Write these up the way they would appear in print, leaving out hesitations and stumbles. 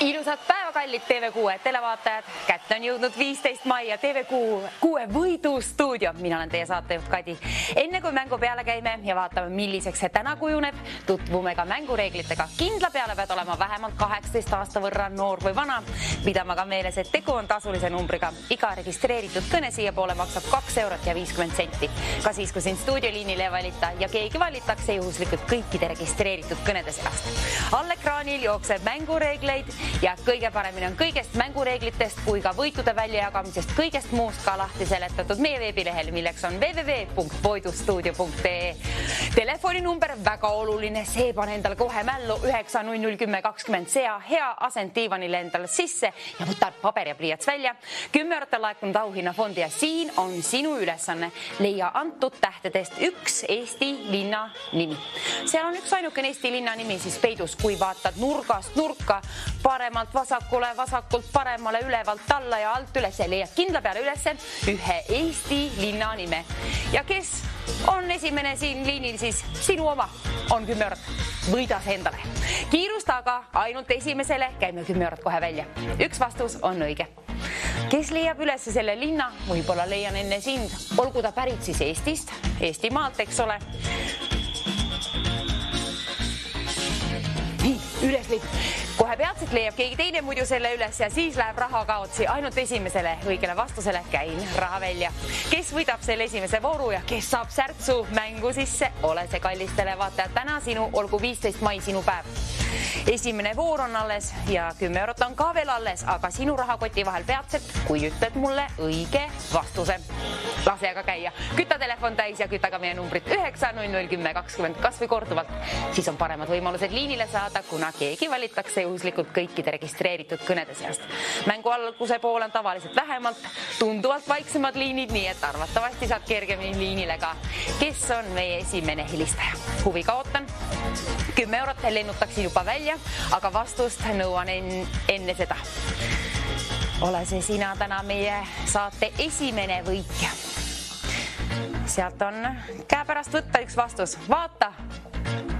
Ilusat päeva, kallid TV6 televaatajad. Kätte on jõudnud 15 mai ja TV6 võidustuudio. Mina olen teie saatejuht Kadi. Enne kui mängu peale käime ja vaatame, milliseks see täna kujuneb, tutvume ka mängureeglitega. Kindla peale pead olema vähemalt 18 aasta võrra noor või vana. Pidama ka meeles, et tegu on tasulise numbriga. Iga registreeritud kõne siia poole maksab 2 eurot ja 50 senti. Ka siis, kui sind stuudioliinile valita ja keegi valitakse juhuslikult kõikide registreeritud kõnede seast. All ekraanil jookseb mängureegleid ja kõige paremini on kõigest mängureeglitest kui ka võitude väljajagamisest kõigest muust ka lahti seletatud meie veebilehel, milleks on www.voidustuudio.ee. Telefoninumber väga oluline, see pane endale kohe mällu 9001020. Sea hea asend diivanile endale sisse ja võta paber ja pliiats välja. 10 eurot on laekunud auhinnafondi ja siin on sinu ülesanne. Leia antud tähtedest üks Eesti linna nimi. Seal on üks ainukene Eesti linna nimi siis peidus, kui vaatad nurgast nurka, paremalt vasakule, vasakult paremale, ülevalt alla ja alt üles. Leiad kindla peale üles ühe Eesti linna nime. Ja kes on esimene siin liinil, siis sinu oma on 10 eurot. Võida see endale. Kiirusta aga ainult esimesele, käime 10 eurot kohe välja. Üks vastus on õige. Kes leiab üles selle linna, võib-olla leian enne sind, olgu ta pärit siis Eestist, Eestimaalt, eks ole. Nii, üles leib. Kohe peatselt leiab keegi teine muidu selle üles ja siis läheb raha kaotsi ainult esimesele õigele vastusele. Käin raha välja. Kes võidab selle esimese vooru ja kes saab särtsu mängu sisse? Ole see kallistele vaatajad täna sinu, olgu 15 mai sinu päev. Esimene voor on alles ja 10 eurot on ka veel alles, aga sinu rahakoti vahel peatselt, kui ütled mulle õige vastuse. Lase aga käia. Küta telefon täis ja küta ka meie numbrit 9001020 kas või korduvalt. Siis on paremad võimalused liinile saada, kuna keegi valitakse juhuslikult kõikide registreeritud kõnede seast. Mängu alguse pool on tavaliselt vähemalt, tunduvalt vaiksemad liinid, nii et arvatavasti saad kergemini liinile ka. Kes on meie esimene helistaja? Huviga ootan. 10 eurot lennutaksin juba välja, aga vastust nõuan enne seda. Ole see sina täna meie saate esimene võitja. Sealt on käepärast võtta üks vastus. Vaata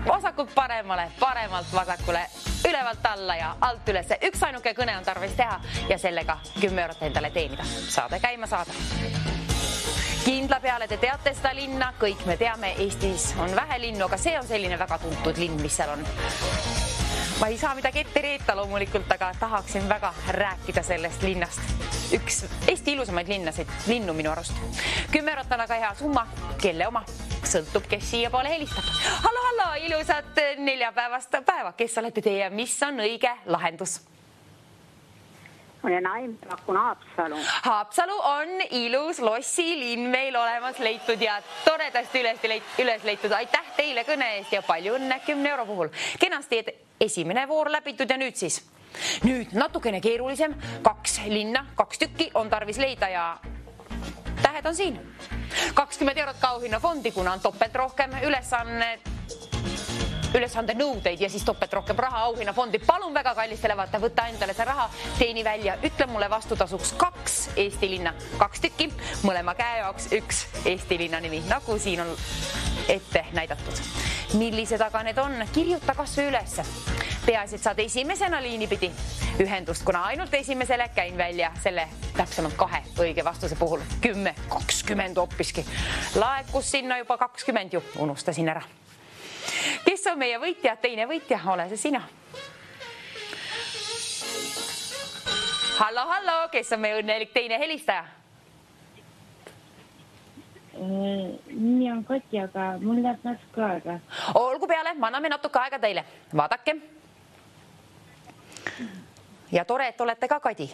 vasakult paremale, paremalt vasakule, ülevalt alla ja alt üles. Üks ainuke kõne on tarvis teha ja sellega 10 eurot endale teenida. Saade käima saada. Kindla peale te teate seda linna, kõik me teame, Eestis on vähe linnu, aga see on selline väga tuntud linn, mis seal on. Ma ei saa midagi ette reeta loomulikult, aga tahaksin väga rääkida sellest linnast. Üks Eesti ilusamaid linnu minu arust. 10 eurot on aga hea summa, kelle oma, sõltub, kes siia poole helistab. Hallo, ilusat neljapäevast päeva, kes olete teie, mis on õige lahendus? Olen Aim, pakun Haapsalu. Haapsalu on ilus lossilinn meil olemas leitud ja toredasti üles leitud. Aitäh teile kõne eest ja palju õnne 10 euro puhul. Kenasti esimene voor läbitud ja nüüd siis. Nüüd natukene keerulisem. 2 linna, 2 tükki on tarvis leida ja tähed on siin. 20 eurot ka auhinnafondi, kuna on topelt rohkem ülesande nõudeid ja siis topelt rohkem raha auhinnafondi. Palun väga kallistele vaata, võtta endale see raha, teeni välja, ütle mulle vastutasuks 2 Eesti linna, 2 tükki, mõlema käe jaoks 1 Eesti linna nimi, nagu siin on ette näidatud. Millised aga need on? Kirjuta kas või üles. Peaasi, et saad esimesena liini pidi ühendust, kuna ainult esimesele käin välja selle täpsemalt 2 õige vastuse puhul. 10, 20 hoppiski. Laekus sinna juba 20 ju, unustasin ära. Kes on meie võitja? Teine võitja, ole see sina. Hallo, kes on meie õnnelik teine helistaja? Nimi on Kati, aga mul läheb natuke aega. Olgu peale, me anname natuke aega teile. Vaadake. Ja tore, et olete ka Kadi.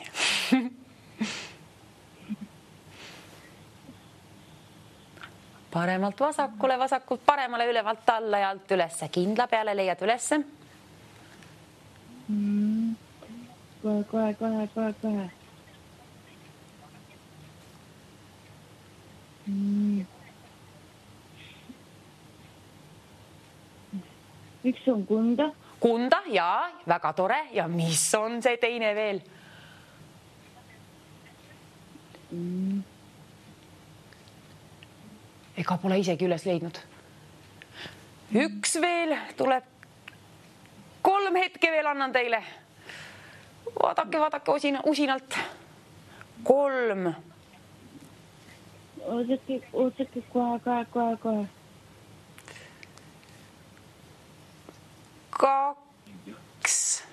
Paremalt vasakule, vasakult paremale, ülevalt alla ja alt ülesse. Kindla peale leiad ülesse. Kohe. Üks on Kunda. Kunda, jaa, väga tore. Ja mis on see teine veel? Ega pole isegi üles leidnud. Üks veel tuleb. 3 hetke veel annan teile. Vaadake usinalt. 3. Oodake kohe. 2.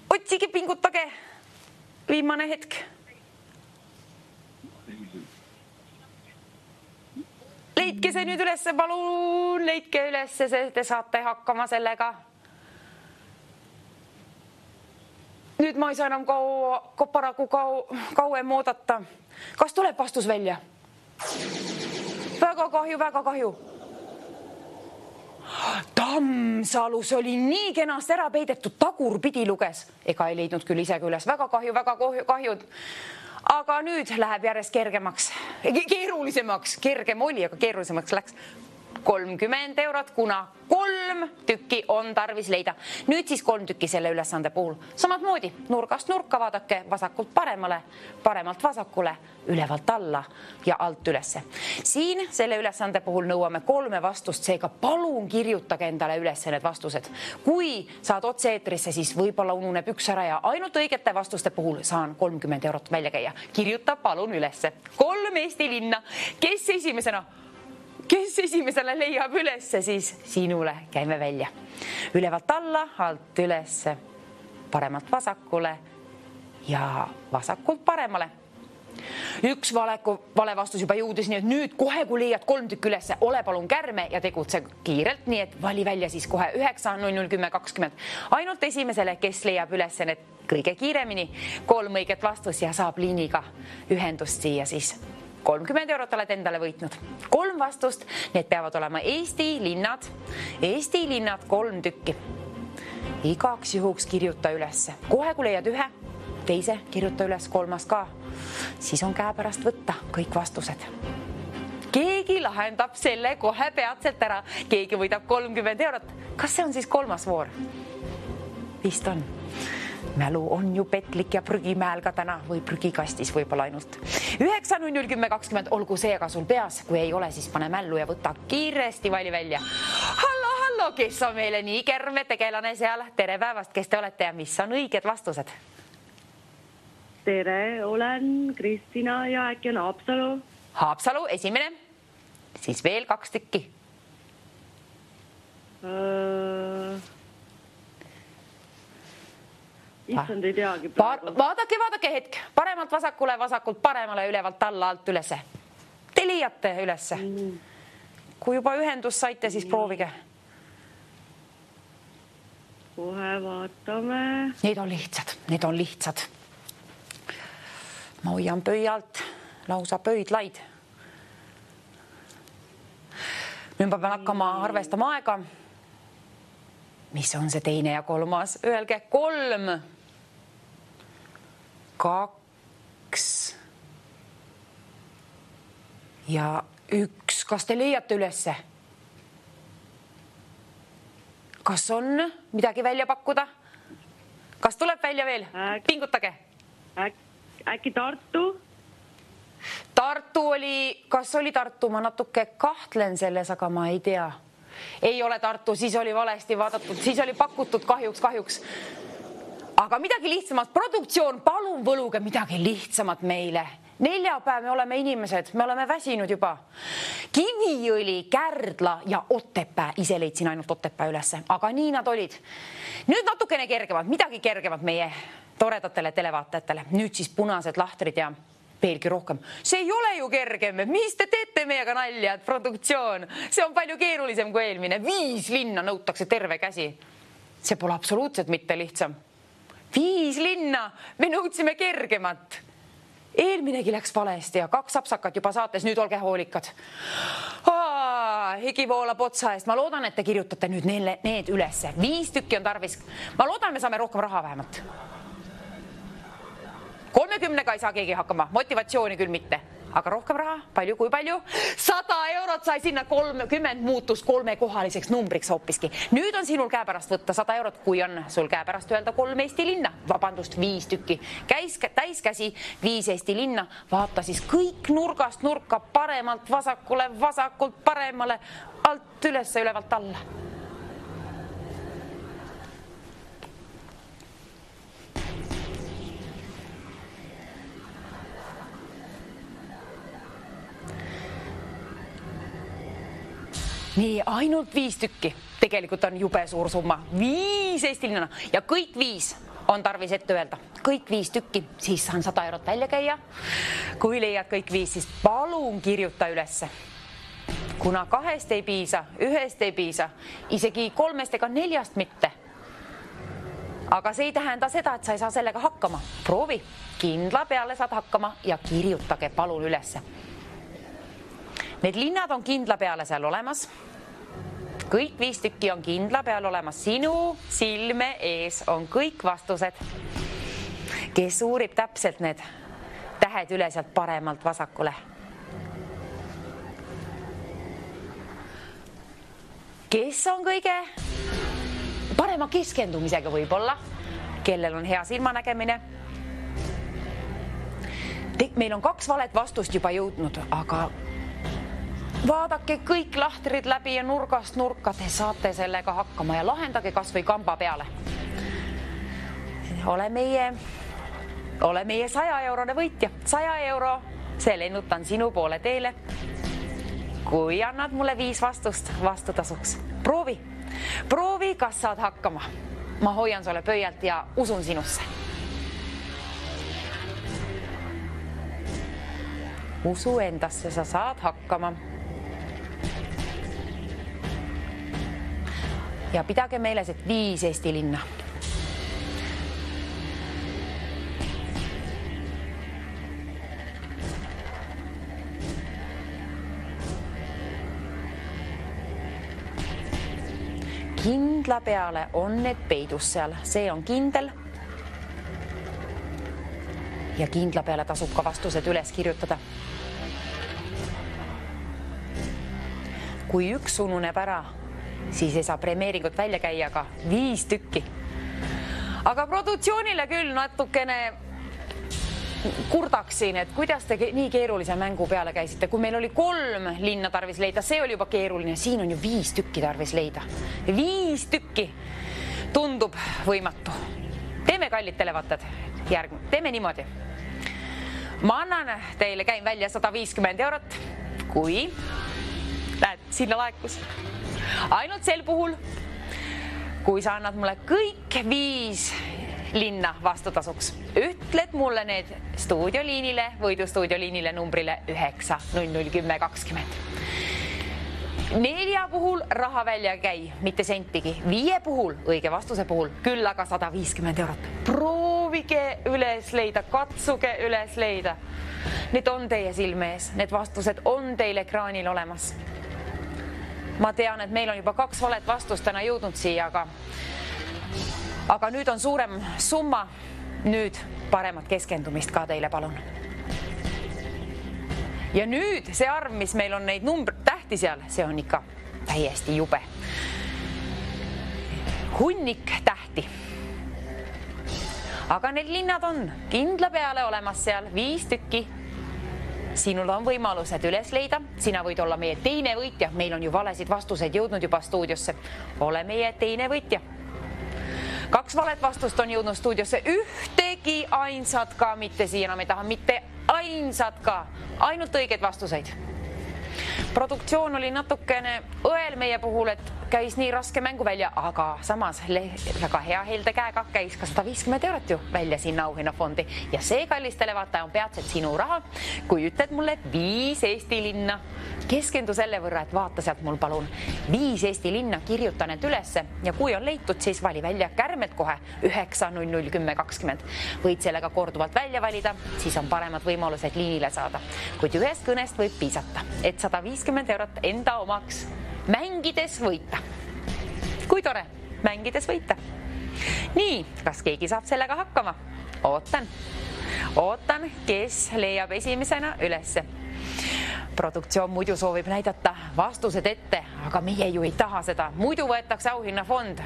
Otsige, pingutage. Viimane hetk. Leidke see nüüd ülesse, palun. Leidke ülesse, te saate hakkama sellega. Nüüd ma ei saa enam paraku kauem oodata. Kas tuleb vastus välja? Väga kahju. Tammsalus oli nii kenast ära peidetud, tagurpidi luges. Ega ei leidnud küll isegi üles. Väga kahju. Aga nüüd läheb järjest keerulisemaks. Kergem oli, aga keerulisemaks läks. 30 €, kuna 3 tükki on tarvis leida. Nüüd siis 3 tükki selle ülesande puhul. Samad moodi, nurgast nurka vaadake, vasakult paremale, paremalt vasakule, ülevalt alla ja alt ülesse. Siin selle ülesande puhul nõuame 3 vastust, seega palun kirjutage endale ülesse need vastused. Kui saad otse eetrisse, siis võib-olla ununeb üks ära ja ainult õigete vastuste puhul saan 30 € välja käia. Kirjuta palun ülesse. 3 Eesti linna, kes esimesele leiab ülesse, siis sinule käime välja. Ülevalt alla, alt ülesse, paremalt vasakule ja vasakult paremale. Üks vale vastus juba jõudis, nii et nüüd kohe, kui leiad 3 tükki ülesse, ole palun kärme ja tegutse kiirelt, nii et vali välja siis kohe 9, 00, 10, 20. Ainult esimesele, kes leiab ülesse need kõige kiiremini, 3 õiget vastus ja saab liiniga ühendust siia siis. 30 € oled endale võitnud. 3 vastust, need peavad olema Eesti linnad 3 tükki. Igaks juhuks kirjuta ülesse. Kohe, kui leiad 1, teise kirjuta üles, 3 ka. Siis on käepärast võtta kõik vastused. Keegi lahendab selle kohe peatselt ära. Keegi võidab 30 €. Kas see on siis 3. voor? Vist on. Mälu on ju petlik ja prügimäel ka täna või prügikastis võib-olla ainult. 9, 00, 10, 20, olgu see aga sul peas. Kui ei ole, siis pane mällu ja võta kiiresti vali välja. Hallo, kes on meile nii kerme tegelane seal? Tere päevast, kes te olete ja mis on õiged vastused? Tere, olen Kristina ja äkki on Haapsalu. Haapsalu, esimene. Siis veel 2 tükki. Issand, ei teagi praegu. Vaadake hetk. Paremalt vasakule, vasakult paremale, ülevalt alla, alt ülesse. Te leiate ülesse. Kui juba ühendust saite, siis proovige. Kohe vaatame. Need on lihtsad. Ma hoian pöialt, lausa pöidlaid. Nüüd ma pean hakkama arvestama aega. Mis on see teine ja 3? Öelge 3, 2 ja 1. Kas te leiate ülesse? Kas on midagi välja pakkuda? Kas tuleb välja veel? Pingutage. Äkki Tartu? Tartu oli, kas oli Tartu? Ma natuke kahtlen selles, aga ma ei tea. Ei ole Tartu, siis oli valesti vaadatud, siis oli pakutud kahjuks. Aga midagi lihtsamat, produktsioon, palun võluge midagi lihtsamat meile. Neljapäev me oleme inimesed, me oleme väsinud juba. Kiviõli, Kärdla ja Otepää, ise leidsin ainult Otepää ülesse, aga nii nad olid. Nüüd natukene kergemad, midagi kergemad meie toredatele televaatajatele. Nüüd siis punased lahtrid ja veelgi rohkem. See ei ole ju kergem, mis te teete meiega nalja, et produktsioon. See on palju keerulisem kui eelmine. 5 linna nõutakse terve käsi. See pole absoluutselt mitte lihtsam. 5 linna, me nõudsime kergemat. Eelminegi läks valesti ja 2 apsakat juba saates, nüüd olge hoolikad. Higi voolab otsa eest. Ma loodan, et te kirjutate nüüd need ülesse. 5 tükki on tarvis. Ma loodan, me saame rohkem raha vähemalt. 30 ei saa keegi hakkama, motivatsiooni küll mitte. Aga rohkem raha, palju kui palju? 100 € sai sinna, 30 muutus 3-kohaliseks numbriks hoopiski. Nüüd on sinul käepärast võtta 100 €, kui on sul käepärast öelda 3 Eesti linna. Vabandust, 5 tükki. Täiskäsi 5 Eesti linna. Vaata siis kõik nurgast nurka, paremalt vasakule, vasakult paremale, alt ülesse, ülevalt alla. nii ainult 5 tükki. Tegelikult on jube suur summa. 5 Eesti linna ja kõik 5 on tarvis ette öelda. Kõik 5 tükki, siis saan 100 eurot välja käia. Kui leiad kõik 5, siis palun kirjuta ülesse. Kuna 2 ei piisa, 1 ei piisa, isegi 3 ega 4 mitte. Aga see ei tähenda seda, et sa ei saa sellega hakkama. Proovi, kindla peale saad hakkama ja kirjutage palun ülesse. Need linnad on kindla peale seal olemas. Kõik 5 tükki on kindla peal olemas. Sinu silme ees on kõik vastused. Kes uurib täpselt need tähed üle sealt paremalt vasakule? Kes on kõige parema keskendumisega võib-olla? Kellel on hea silmanägemine? Meil on 2 valet vastust juba jõudnud, aga vaadake kõik lahtrid läbi ja nurgast nurka, te saate sellega hakkama ja lahendage kas või kamba peale. Ole meie 100 eurone võitja. 100 euro, see lennutan sinu poole teele. Kui annad mulle 5 vastust vastutasuks. Proovi, kas saad hakkama. Ma hoian sulle pöialt ja usun sinusse. Usu endasse, sa saad hakkama. Ja pidage meeles, et 5 Eesti linna. Kindla peale on need peidus seal, see on kindel. Ja kindla peale tasub ka vastused üles kirjutada. Kui üks ununeb ära, siis ei saa premeeringut välja käia ka 5 tükki. Aga produktsioonile küll natukene kurdaksin, et kuidas te nii keerulise mängu peale käisite. Kui meil oli 3 linna tarvis leida, see oli juba keeruline. Siin on ju 5 tükki tarvis leida. 5 tükki tundub võimatu. Teeme kallid televaatajad. Teeme niimoodi. Ma annan teile, käin välja 150 eurot, kui näed, sinna laekus. Ainult sel puhul, kui sa annad mulle kõik 5 linna vastutasuks. Ütled mulle need stuudioliinile, võidustuudioliinile numbrile 9001020. 4 puhul raha välja käi, mitte sentigi. 5 puhul, õige vastuse puhul, küll aga 150 eurot. Proovige üles leida, katsuge üles leida. Need on teie silme ees, need vastused on teil ekraanil olemas. Ma tean, et meil on juba 2 valet vastust täna jõudnud siia, aga nüüd on suurem summa. Nüüd paremat keskendumist ka teile, palun. Ja nüüd see arv, mis meil on neid tähti seal, see on ikka täiesti jube. Hunnik tähti. Aga need linnad on kindla peale olemas seal 5 tükki. Sinul on võimalused üles leida. Sina võid olla meie teine võitja. Meil on ju valesid vastuseid jõudnud juba stuudiosse. Ole meie teine võitja. 2 valet vastust on jõudnud stuudiosse. Ühtegi ainsat ka mitte siia enam ei taha. Mitte ainsat ka. Ainult õiged vastuseid. Produktsioon oli natukene õel meie puhul, et käis nii raske mängu välja, aga samas väga hea helde käega käis ka 150 eurot ju välja sinna auhinnafondi. Ja see, kallis televaataja, on peatselt sinu raha. Kui ütled mulle 5 Eesti linna, keskendu selle võrra, et vaata sealt mul palun 5 Eesti linna, kirjuta need ülesse ja kui on leitud, siis vali välja kärmelt kohe 9001020. Võid sellega korduvalt välja valida, siis on paremad võimalused liinile saada. Kuid ühest kõnest võib piisata, et 150 eurot enda omaks mängides võita. Kui tore, mängides võita. Nii, kas keegi saab sellega hakkama? Ootan, kes leiab esimesena ülesse. Produktsioon muidu soovib näidata vastused ette, aga meie ju ei taha seda. Muidu võetakse auhinnafond.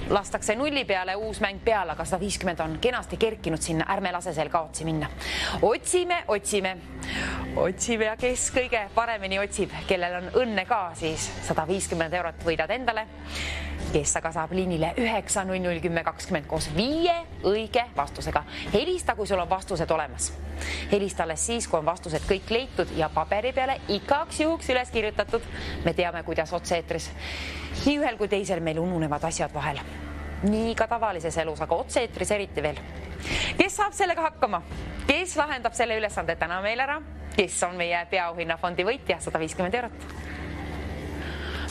Lastakse nulli peale, uus mäng peale, aga 150 on kenasti kerkinud sinna, ärme lase sel kaotsi minna. Otsime ja kes kõige paremini otsib, kellel on õnne ka, siis 150 eurot võidad endale. kes aga saab liinile 9001020 koos 5 õige vastusega. Helista, kui sul on vastused olemas. Helista alles siis, kui on vastused kõik leitud ja paberi peale igaks juhuks üles kirjutatud. Me teame, kuidas otse-eetris nii ühel kui teisel meil ununevad asjad vahel. Nii ka tavalises elus, aga otse-eetris eriti veel. Kes saab sellega hakkama? Kes lahendab selle ülesande täna meil ära? Kes on meie peaauhinnafondi võitja 150 eurot?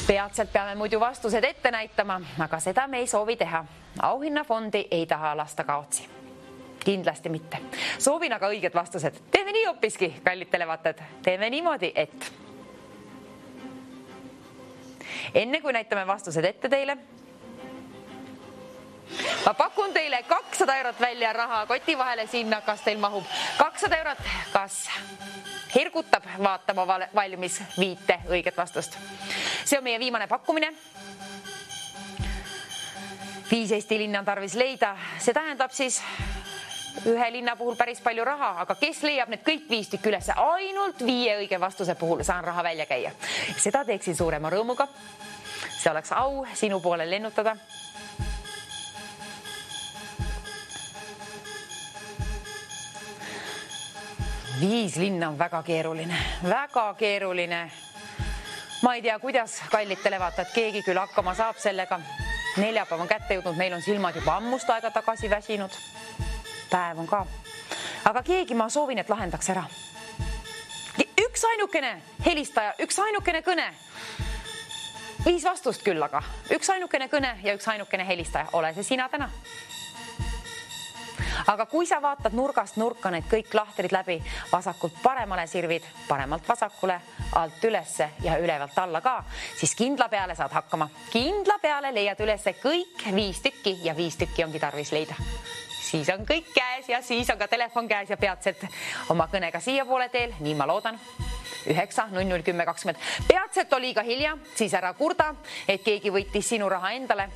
Peatselt peame muidu vastused ette näitama, aga seda me ei soovi teha. Auhinnafondi ei taha lasta kaotsi. Kindlasti mitte. Soovin aga õiged vastused. Teeme nii hoopiski, kallid televaatajad. Teeme niimoodi, et enne kui näitame vastused ette teile, ma pakun teile 200 eurot välja raha koti vahele sinna, kas teil mahub 200 eurot, kas hirgutab vaatama valmis 5 õiget vastust. See on meie viimane pakkumine. 5 Eesti linna on tarvis leida. See tähendab siis ühe linna puhul päris palju raha, aga kes leiab need kõik 5 tükki üles? Ainult 5 õige vastuse puhul saan raha välja käia. Seda teeksin suurema rõõmuga. See oleks au sinu poole lennutada. Viis linna on väga keeruline, väga keeruline. Ma ei tea, kuidas kallid televaatajad, keegi küll hakkama saab sellega. Neljapäev on kätte jõudnud, meil on silmad juba ammust aega tagasi väsinud. Päev on ka. Aga keegi ma soovin, et lahendaks ära. Üks ainukene helistaja, üks ainukene kõne. 5 vastust küll aga. Üks ainukene kõne ja üks ainukene helistaja. Ole see sina täna. Aga kui sa vaatad nurgast nurka need kõik lahterid läbi, vasakult paremale sirvid, paremalt vasakule, alt ülesse ja ülevalt alla ka, siis kindla peale saad hakkama. Kindla peale leiad ülesse kõik 5 tükki ja 5 tükki ongi tarvis leida. Siis on kõik käes ja siis on ka telefon käes ja peatselt oma kõnega siia poole teel, nii ma loodan. 9001020. Peatselt oli liiga hilja, siis ära kurda, et keegi võitis sinu raha endale.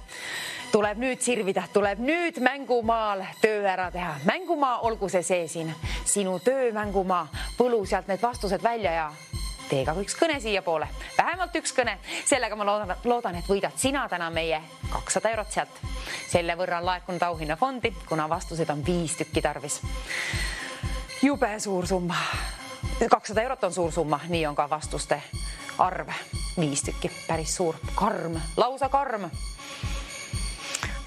Tuleb nüüd sirvida, tuleb nüüd mängumaal töö ära teha. Mängumaa olgu see siin, sinu töö mängumaa, põlu sealt need vastused välja ja tee ka üks kõne siia poole. Vähemalt üks kõne, sellega ma loodan, et võidad sina täna meie 200 eurot sealt. Selle võrra on laekunud auhinnafondi, kuna vastused on 5 tükki tarvis. Jube suur summa. 200 eurot on suur summa, nii on ka vastuste arv. 5 tükki, päris suur, karm, lausa karm.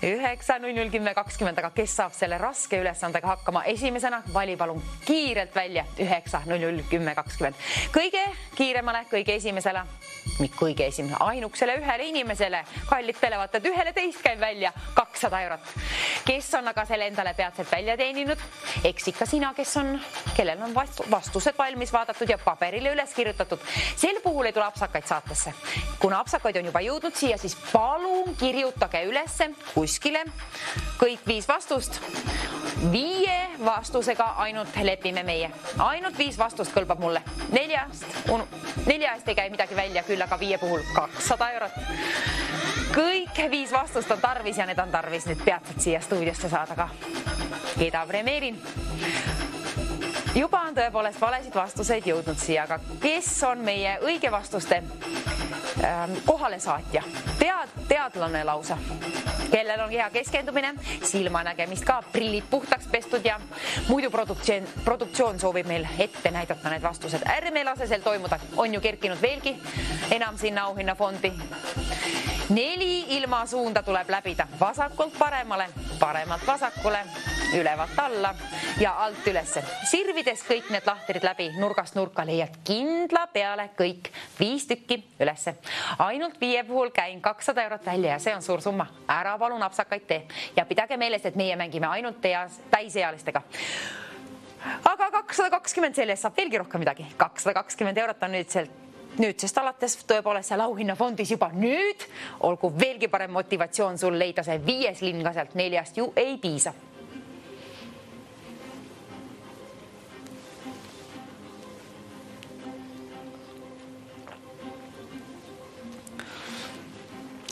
9001020, aga kes saab selle raske ülesandega hakkama? Esimesena vali palun kiirelt välja 9001020. Kõige kiiremale, kõige esimesele, ainuksele ühele inimesele, kallid televaatajad, ühele teist käib välja 200 eurot. Kes on aga selle endale peatselt välja teeninud? Eks ikka sina, kellel on vastused valmis vaadatud ja paberile üles kirjutatud. Sel puhul ei tule apsakaid saatesse. Kuna apsakaid on juba jõudnud siia, siis palun kirjutage ülesse kuskile kõik 5 vastust. 5 vastusega ainult lepime meie. Ainult 5 vastust kõlbab mulle. 4 eest ei käi midagi välja, küll aga 5 puhul 200 eurot. Kõik 5 vastust on tarvis ja need on tarvis nüüd peatselt siia stuudiosse saada ka. Keda premeerin? Juba on tõepoolest valesid vastuseid jõudnud siia, aga kes on meie õige vastuste kohale saatja? Teadlane lausa, kellel on hea keskendumine, silmanägemist ka, prillid puhtaks pestud ja muidu produktsioon soovib meil ette näidata need vastused. Ärme lase sel toimuda, on ju kerkinud veelgi enam sinna auhinnafondi. 4 ilmasuunda tuleb läbida vasakult paremale, paremalt vasakule, ülevalt alla ja alt ülesse. Sirvides kõik need lahterid läbi, nurgast nurka leiad kindla peale kõik 5 tükki ülesse. Ainult 5 puhul käin 200 eurot välja ja see on suur summa. Ära palun apsakaid tee ja pidage meeles, et meie mängime ainult täisealistega. Aga 220 sellest saab veelgi rohkem midagi. 220 eurot on nüüdsest alates tõepoolest seal auhinnafondis juba nüüd. Olgu veelgi parem motivatsioon sul leida see 5 linn ka sealt 4 ju ei piisa.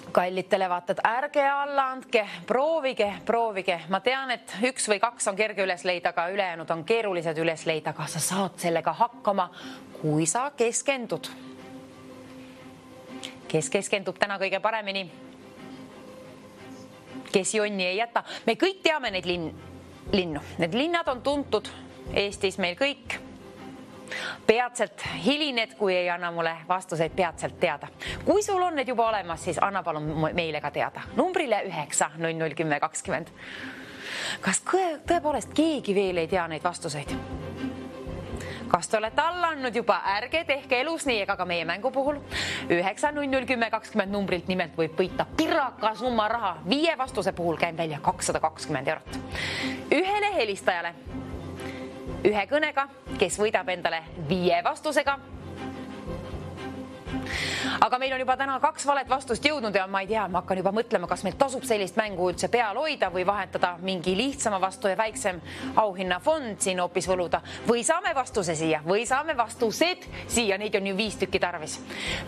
Kallid televaatajad, ärge alla andke, proovige. Ma tean, et 1 või 2 on kerge üles leida, aga ülejäänud on keerulised üles leida, aga sa saad sellega hakkama, kui sa keskendud. Kes keskendub täna kõige paremini? kes jonni ei jäta. Me kõik teame neid linnu. Need linnad on tuntud Eestis meil kõik. Peatselt hilined, kui ei anna mulle vastuseid peatselt teada. Kui sul on need juba olemas, siis anna palun meile ka teada. Numbrile 9 00 10 20. Kas tõepoolest keegi veel ei tea neid vastuseid? Kas te olete allanud juba? Ärge tehke elus nii ega ka meie mängu puhul. 9 00 10 20 numbrilt nimelt võib võita piraka summa raha. 5 vastuse puhul käin välja 220 eurot. Ühele helistajale 1 kõnega, kes võidab endale 5 vastusega. Aga meil on juba täna 2 valet vastust jõudnud ja ma ei tea, ma hakkan juba mõtlema, kas meil tasub sellist mängu üldse peal hoida või vahetada mingi lihtsama vastu ja väiksem auhinnafond siin hoopis võluda. Või saame vastuse siia, või saame vastused siia, neid on ju 5 tükki tarvis.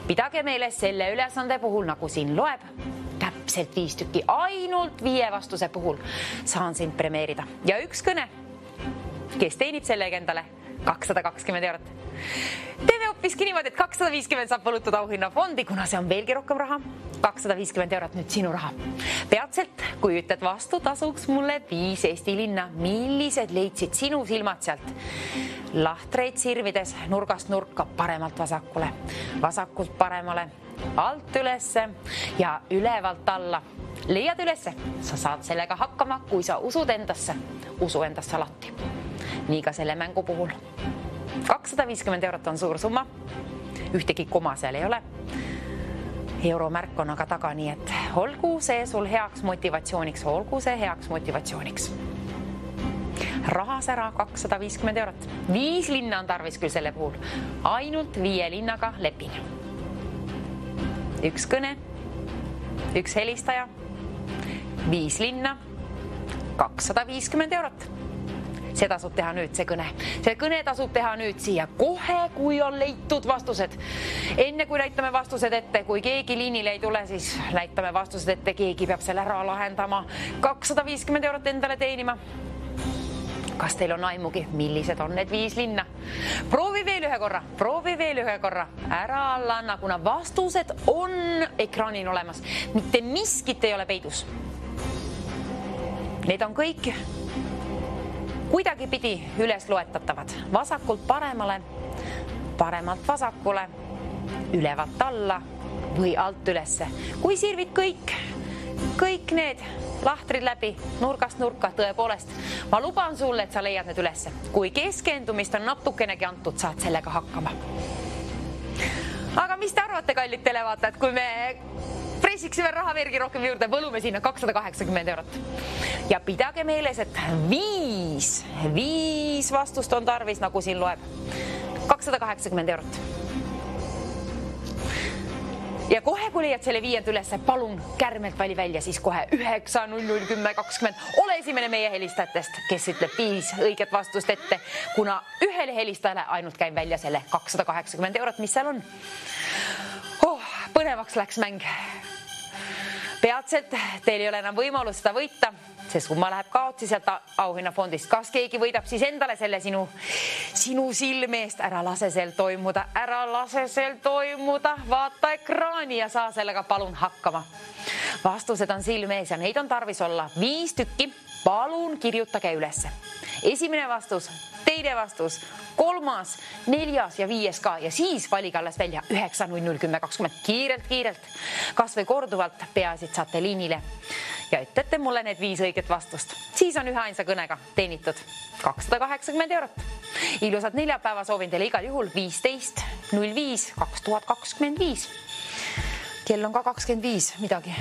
Pidage meeles selle ülesande puhul, nagu siin loeb, täpselt 5 tükki, ainult 5 vastuse puhul saan sind premeerida. Ja 1 kõne, kes teenib sellega endale 220 eurot. Teeme hoopiski niimoodi, et 250 saab võlutada auhinnafondi, kuna see on veelgi rohkem raha. 250 eurot nüüd sinu raha. Peatselt, kui ütled vastu, tasuks mulle 5 Eesti linna. Millised leidsid sinu silmad sealt? Lahtreid sirvides nurgast nurka, paremalt vasakule, vasakult paremale, alt ülesse ja ülevalt alla. Leiad ülesse, sa saad sellega hakkama, kui sa usud endasse. Usu endasse alati. Nii ka selle mängu puhul. 250 eurot on suur summa. Ühtegi koma seal ei ole. Euromärk on aga taga, nii et olgu see sul heaks motivatsiooniks, olgu see heaks motivatsiooniks. Rahas ära 250 eurot. 5 linna on tarvis küll selle puhul. Ainult 5 linnaga lepin. 1 kõne, 1 helistaja, 5 linna, 250 eurot. See tasub teha nüüd, see kõne. See kõne tasub teha nüüd siia kohe, kui on leitud vastused. Enne kui näitame vastused ette, kui keegi liinile ei tule, siis näitame vastused ette, keegi peab selle ära lahendama. 250 eurot endale teenima. Kas teil on aimugi, millised on need 5 linna? Proovi veel ühe korra. Ära alla anna, kuna vastused on ekraanil olemas. Mitte miskit ei ole peidus. Need on kõik kuidagi pidi üles loetatavad. Vasakult paremale, paremalt vasakule, ülevalt alla või alt ülesse. Kui sirvid kõik need lahtrid läbi, nurgast nurka, tõepoolest, ma luban sulle, et sa leiad need ülesse. Kui keskendumist on natukenegi antud, saad sellega hakkama. Aga mis te arvate, kallid televaatajad, kui me pressiksime raha veelgi rohkem juurde, võlume sinna 280 eurot. Ja pidage meeles, et 5 vastust on tarvis, nagu siin loeb. 280 eurot. Ja kohe, kui leiad selle 5 ülesse, palun kärmelt vali välja siis kohe 9 00 10 20. Ole esimene meie helistajatest, kes ütleb 5 õiget vastust ette, kuna ühele helistajale ainult käin välja selle 280 eurot, mis seal on. Põnevaks läks mäng. Peatselt, teil ei ole enam võimalust seda võita. See summa läheb kaotsi sealt auhinnafondist. Kas keegi võidab siis endale selle sinu silme eest? Ära lase sel toimuda. Vaata ekraani ja saa sellega palun hakkama. Vastused on silme ees ja neid on tarvis olla 5 tükki. Palun kirjutage ülesse. Esimene vastus, teine vastus, 3., 4. ja 5. ka. Ja siis valige alles välja 9 00 10 20. Kiirelt. Kas või korduvalt peasid saate liinile. Ja ütlete mulle need 5 õiget vastust. Siis on ühe ainsa kõnega teenitud 280 eurot. Ilusat neljapäeva soovin teile igal juhul 15.05 2025. Kell on ka 25 midagi.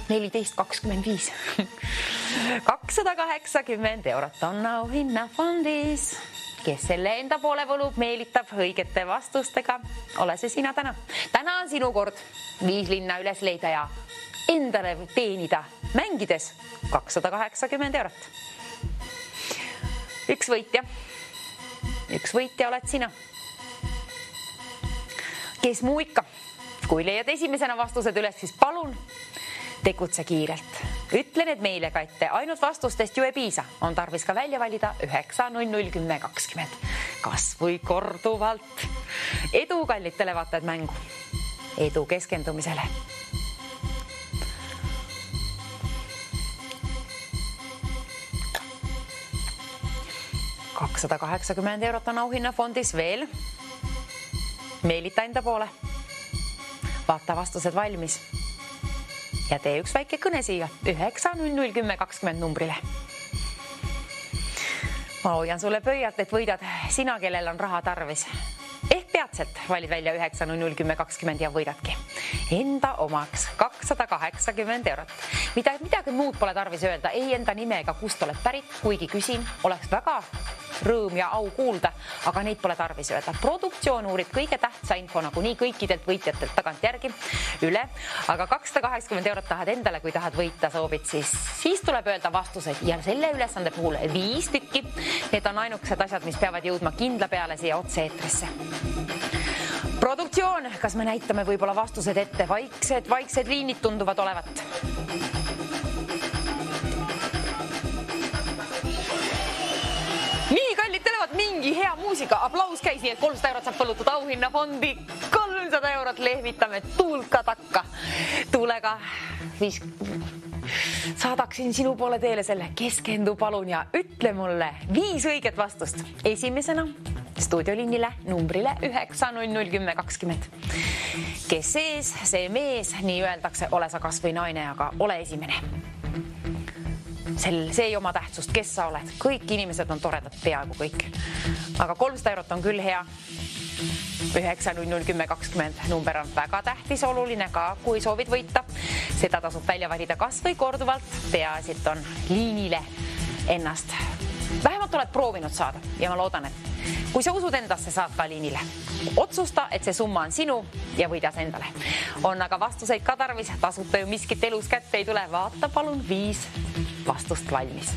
14.25. 280 eurot on auhinnafondis. Kes selle enda poole võlub, meelitab õigete vastustega. Ole see sina täna. Täna on sinu kord 5 linna üles leida ja endale teenida mängides 280 eurot. Üks võitja oled sina. Kes muu ikka? Kui leiad esimesena vastused üles, siis palun tegutse kiirelt. Ütle need meile ka ette. Ainult vastustest ju ei piisa. On tarvis ka välja valida 9 00 10 20. Kas või korduvalt. Edu, kallid televaatajad, mängu. Edu keskendumisele. 280 eurot on auhinnafondis veel. Meelita enda poole. Vaata vastused valmis. Ja tee üks väike kõne siia 9001020 numbrile. Ma hoian sulle pöialt, et võidad sina, kellel on raha tarvis. Ehk peatselt valid välja 9001020 ja võidadki enda omaks 280 eurot. Midagi muud pole tarvis öelda, ei enda nime ega kust oled pärit, kuigi küsin, oleks väga rõõm ja au kuulda, aga neid pole tarvis öelda. Produktsioon uurib kõige tähtsa info nagu nii kõikidelt võitjatelt tagant järgi üle, aga 280 eurot tahad endale, kui tahad võita soovid, siis tuleb öelda vastused ja selle ülesande puhul 5 tükki. Need on ainukesed asjad, mis peavad jõudma kindla peale siia otse-eetrisse. Produktsioon, kas me näitame võib-olla vastused ette? Vaiksed liinid tunduvad olevat. Nii, kallid televad, mingi hea muusika, aplaus käis, nii et 300 eurot saab põlutud auhinnafondi, 300 eurot lehvitame tuulka takka. Tuulega saadaksin sinu poole teele selle, keskendu palun ja ütle mulle 5 õiget vastust. Esimesena stuudioliinile numbrile 9001020. Kes sees, see mees, nii öeldakse, ole sa kas või naine, aga ole esimene. See ei oma tähtsust, kes sa oled. Kõik inimesed on toredad, peaaegu kõik. Aga 300 eurot on küll hea. 9001020 number on väga tähtis, oluline ka, kui soovid võita. Seda tasub välja valida kas või korduvalt. Peaasit on liinile ennast. Vähemalt oled proovinud saada ja ma loodan, et kui sa usud endasse, saad ka liinile. Otsusta, et see summa on sinu ja võida see endale. On aga vastuseid ka tarvis, tasuta ju miskit elus kätte ei tule. Vaata palun 5 vastust valmis.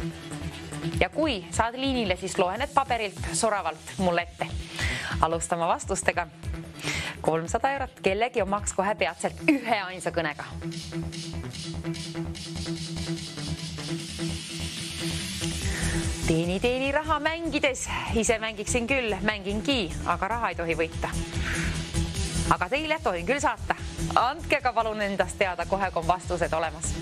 Ja kui saad liinile, siis loe need paberilt soravalt mulle ette. Alustama vastustega. 300 eurot kellegi omaks kohe peatselt ühe ainsa kõnega. Teeni raha mängides. Ise mängiksin küll, mängingi, aga raha ei tohi võita. Aga teile tohin küll saata. Andke ka palun endast teada kohe, kui on vastused olemas.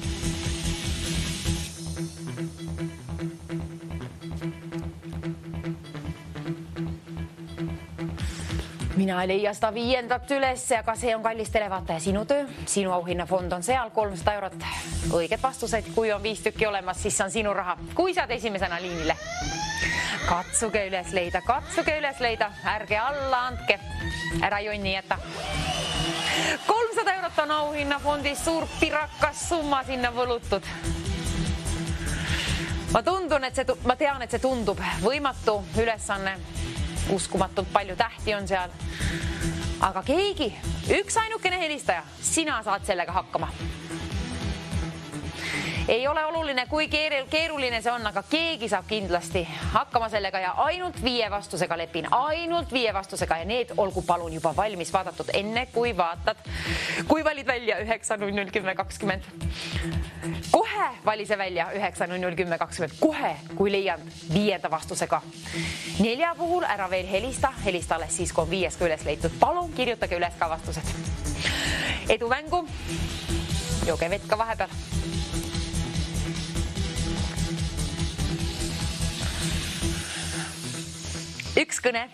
Mina ei leia seda 5. üles, aga see on kallis televaataja sinu töö. Sinu auhinnafond on seal 300 eurot. Õiged vastused, kui on 5 tükki olemas, siis on sinu raha. Kui saad esimesena liinile. Katsuge üles leida. Ärge alla andke. Ära jonni jäta. 300 eurot on auhinnafondis, suur pirakas summa sinna võlutud. Ma tean, et see tundub võimatu ülesanne. Uskumatult palju tähti on seal. Aga keegi, üks ainukene helistaja, sina saad sellega hakkama. Ei ole oluline, kui keeruline see on, aga keegi saab kindlasti hakkama sellega ja ainult 5 vastusega lepin. Ainult 5 vastusega ja need olgu palun juba valmis vaadatud enne, kui vaatad. Kui valid välja 9001020. Kohe vali see välja 9001020. Kohe, kui leiad 5. vastusega. 4 puhul ära veel helista alles siis, kui on 5 ka üles leitud. Palun kirjutage üles ka vastused. Edu mängu. Joge vett ka vahepeal. Üks kõne,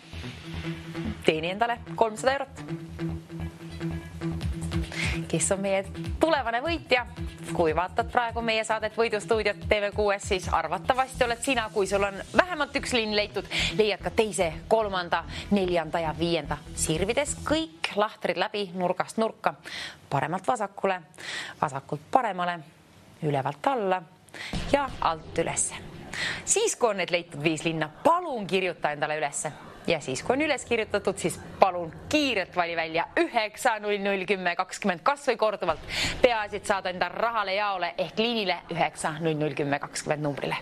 teeni endale 300 eurot. Kes on meie tulevane võitja? Kui vaatad praegu meie saadet Võidustuudiot TV6, siis arvatavasti oled sina, kui sul on vähemalt üks liin leitud, leiad ka 2., 3., 4. ja 5. Sirvides kõik lahtrid läbi nurgast nurka, paremalt vasakule, vasakult paremale, ülevalt alla ja alt ülesse. Siis, kui on need leitud 5 linna, palun kirjuta endale ülesse. Ja siis, kui on üles kirjutatud, siis palun kiirelt vali välja 9001020 kas või korduvalt. Peaasid saada enda rahale jaole ehk liinile 9001020 numbrile.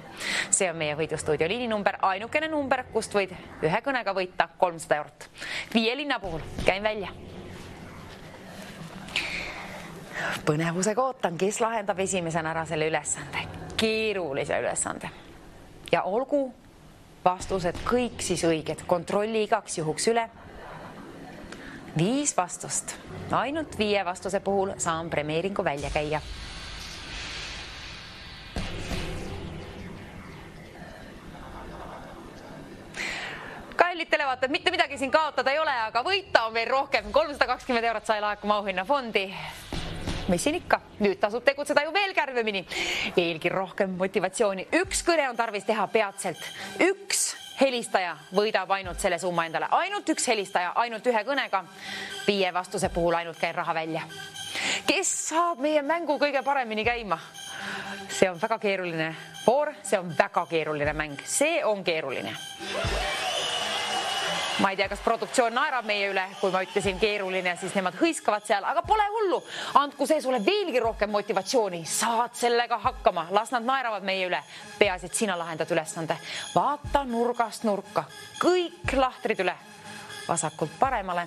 See on meie Võidustuudio liininumber, ainukene number, kust võid ühe kõnega võita 300 eurot. 5 linna puhul käin välja. Põnevusega ootan, kes lahendab esimesena ära selle ülesande, keerulise ülesande. Ja olgu vastused kõik siis õiged. Kontrolli igaks juhuks üle. 5 vastust. Ainult 5 vastuse puhul saan premeeringu välja käia. Kallitele vaata, et mitte midagi siin kaotada ei ole, aga võita on veel rohkem. 320 eurot sai laekuma auhinnafondi. Mis siin ikka? Nüüd tasub tegutseda ju veel kärvemini. Veelgi rohkem motivatsiooni. Üks kõne on tarvis teha peatselt. Üks helistaja võidab ainult selle summa endale. Ainult üks helistaja, ainult ühe kõnega. 5 vastuse puhul ainult käib raha välja. Kes saab meie mängu kõige paremini käima? See on väga keeruline voor, see on väga keeruline mäng. See on keeruline. Ma ei tea, kas produktsioon naerab meie üle, kui ma ütlesin keeruline, siis nemad hõiskavad seal, aga pole hullu. Andku see sulle veelgi rohkem motivatsiooni. Saad sellega hakkama. Las nad naeravad meie üle. Peaasi, et sina lahendad ülesande. Vaata nurgast nurka. Kõik lahtrid üle. Vasakult paremale,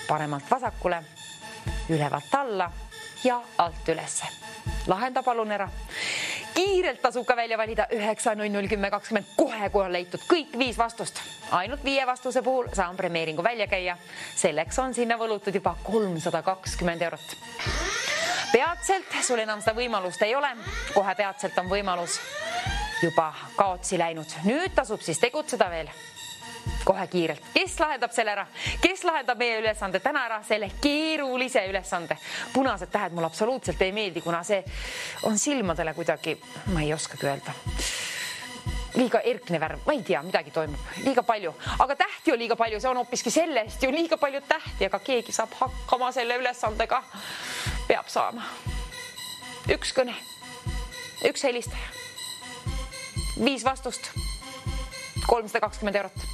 paremalt vasakule, ülevalt alla ja alt ülesse. Lahenda palun ära. Kiirelt tasub ka välja valida 9, 0, 0, 10, 20. Kohe, kui on leitud kõik 5 vastust. Ainult 5 vastuse puhul saan premeeringu välja käia. Selleks on sinna võlutud juba 320 eurot. Peatselt sul enam seda võimalust ei ole. Kohe peatselt on võimalus juba kaotsi läinud. Nüüd tasub siis tegutseda veel. Kohe kiirelt. Kes lahendab selle ära? Kes lahendab meie ülesande täna ära? Selle keerulise ülesande. Punased tähed mul absoluutselt ei meeldi, kuna see on silmadele kuidagi, ma ei oskagi öelda. Liiga erkne värv, ma ei tea, midagi toimub. Liiga palju. Aga tähti on liiga palju, see on hoopiski sellest ju liiga palju tähti, aga keegi saab hakkama selle ülesandega. Peab saama. Üks kõne. Üks helistaja. 5 vastust. 320 eurot.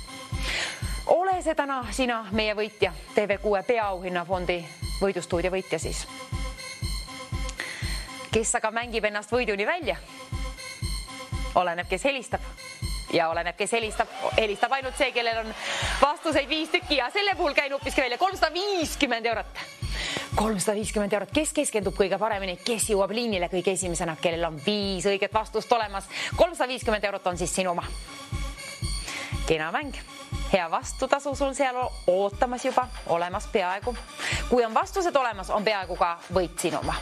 Ole see täna sina meie võitja, TV6 peaauhinnafondi võidustuudia võitja siis. Kes aga mängib ennast võiduni välja? Oleneb, kes helistab. Ja oleneb, kes helistab. Helistab ainult see, kellel on vastuseid 5 tükki ja selle puhul käin hoopiski välja 350 eurot. 350 eurot. Kes keskendub kõige paremini? Kes jõuab liinile kõige esimesena? Kellel on 5 õiget vastust olemas? 350 eurot on siis sinu oma. Kena mäng. Hea vastutasu sul seal ootamas juba, olemas peaaegu. Kui on vastused olemas, on peaaegu ka võit sinu oma.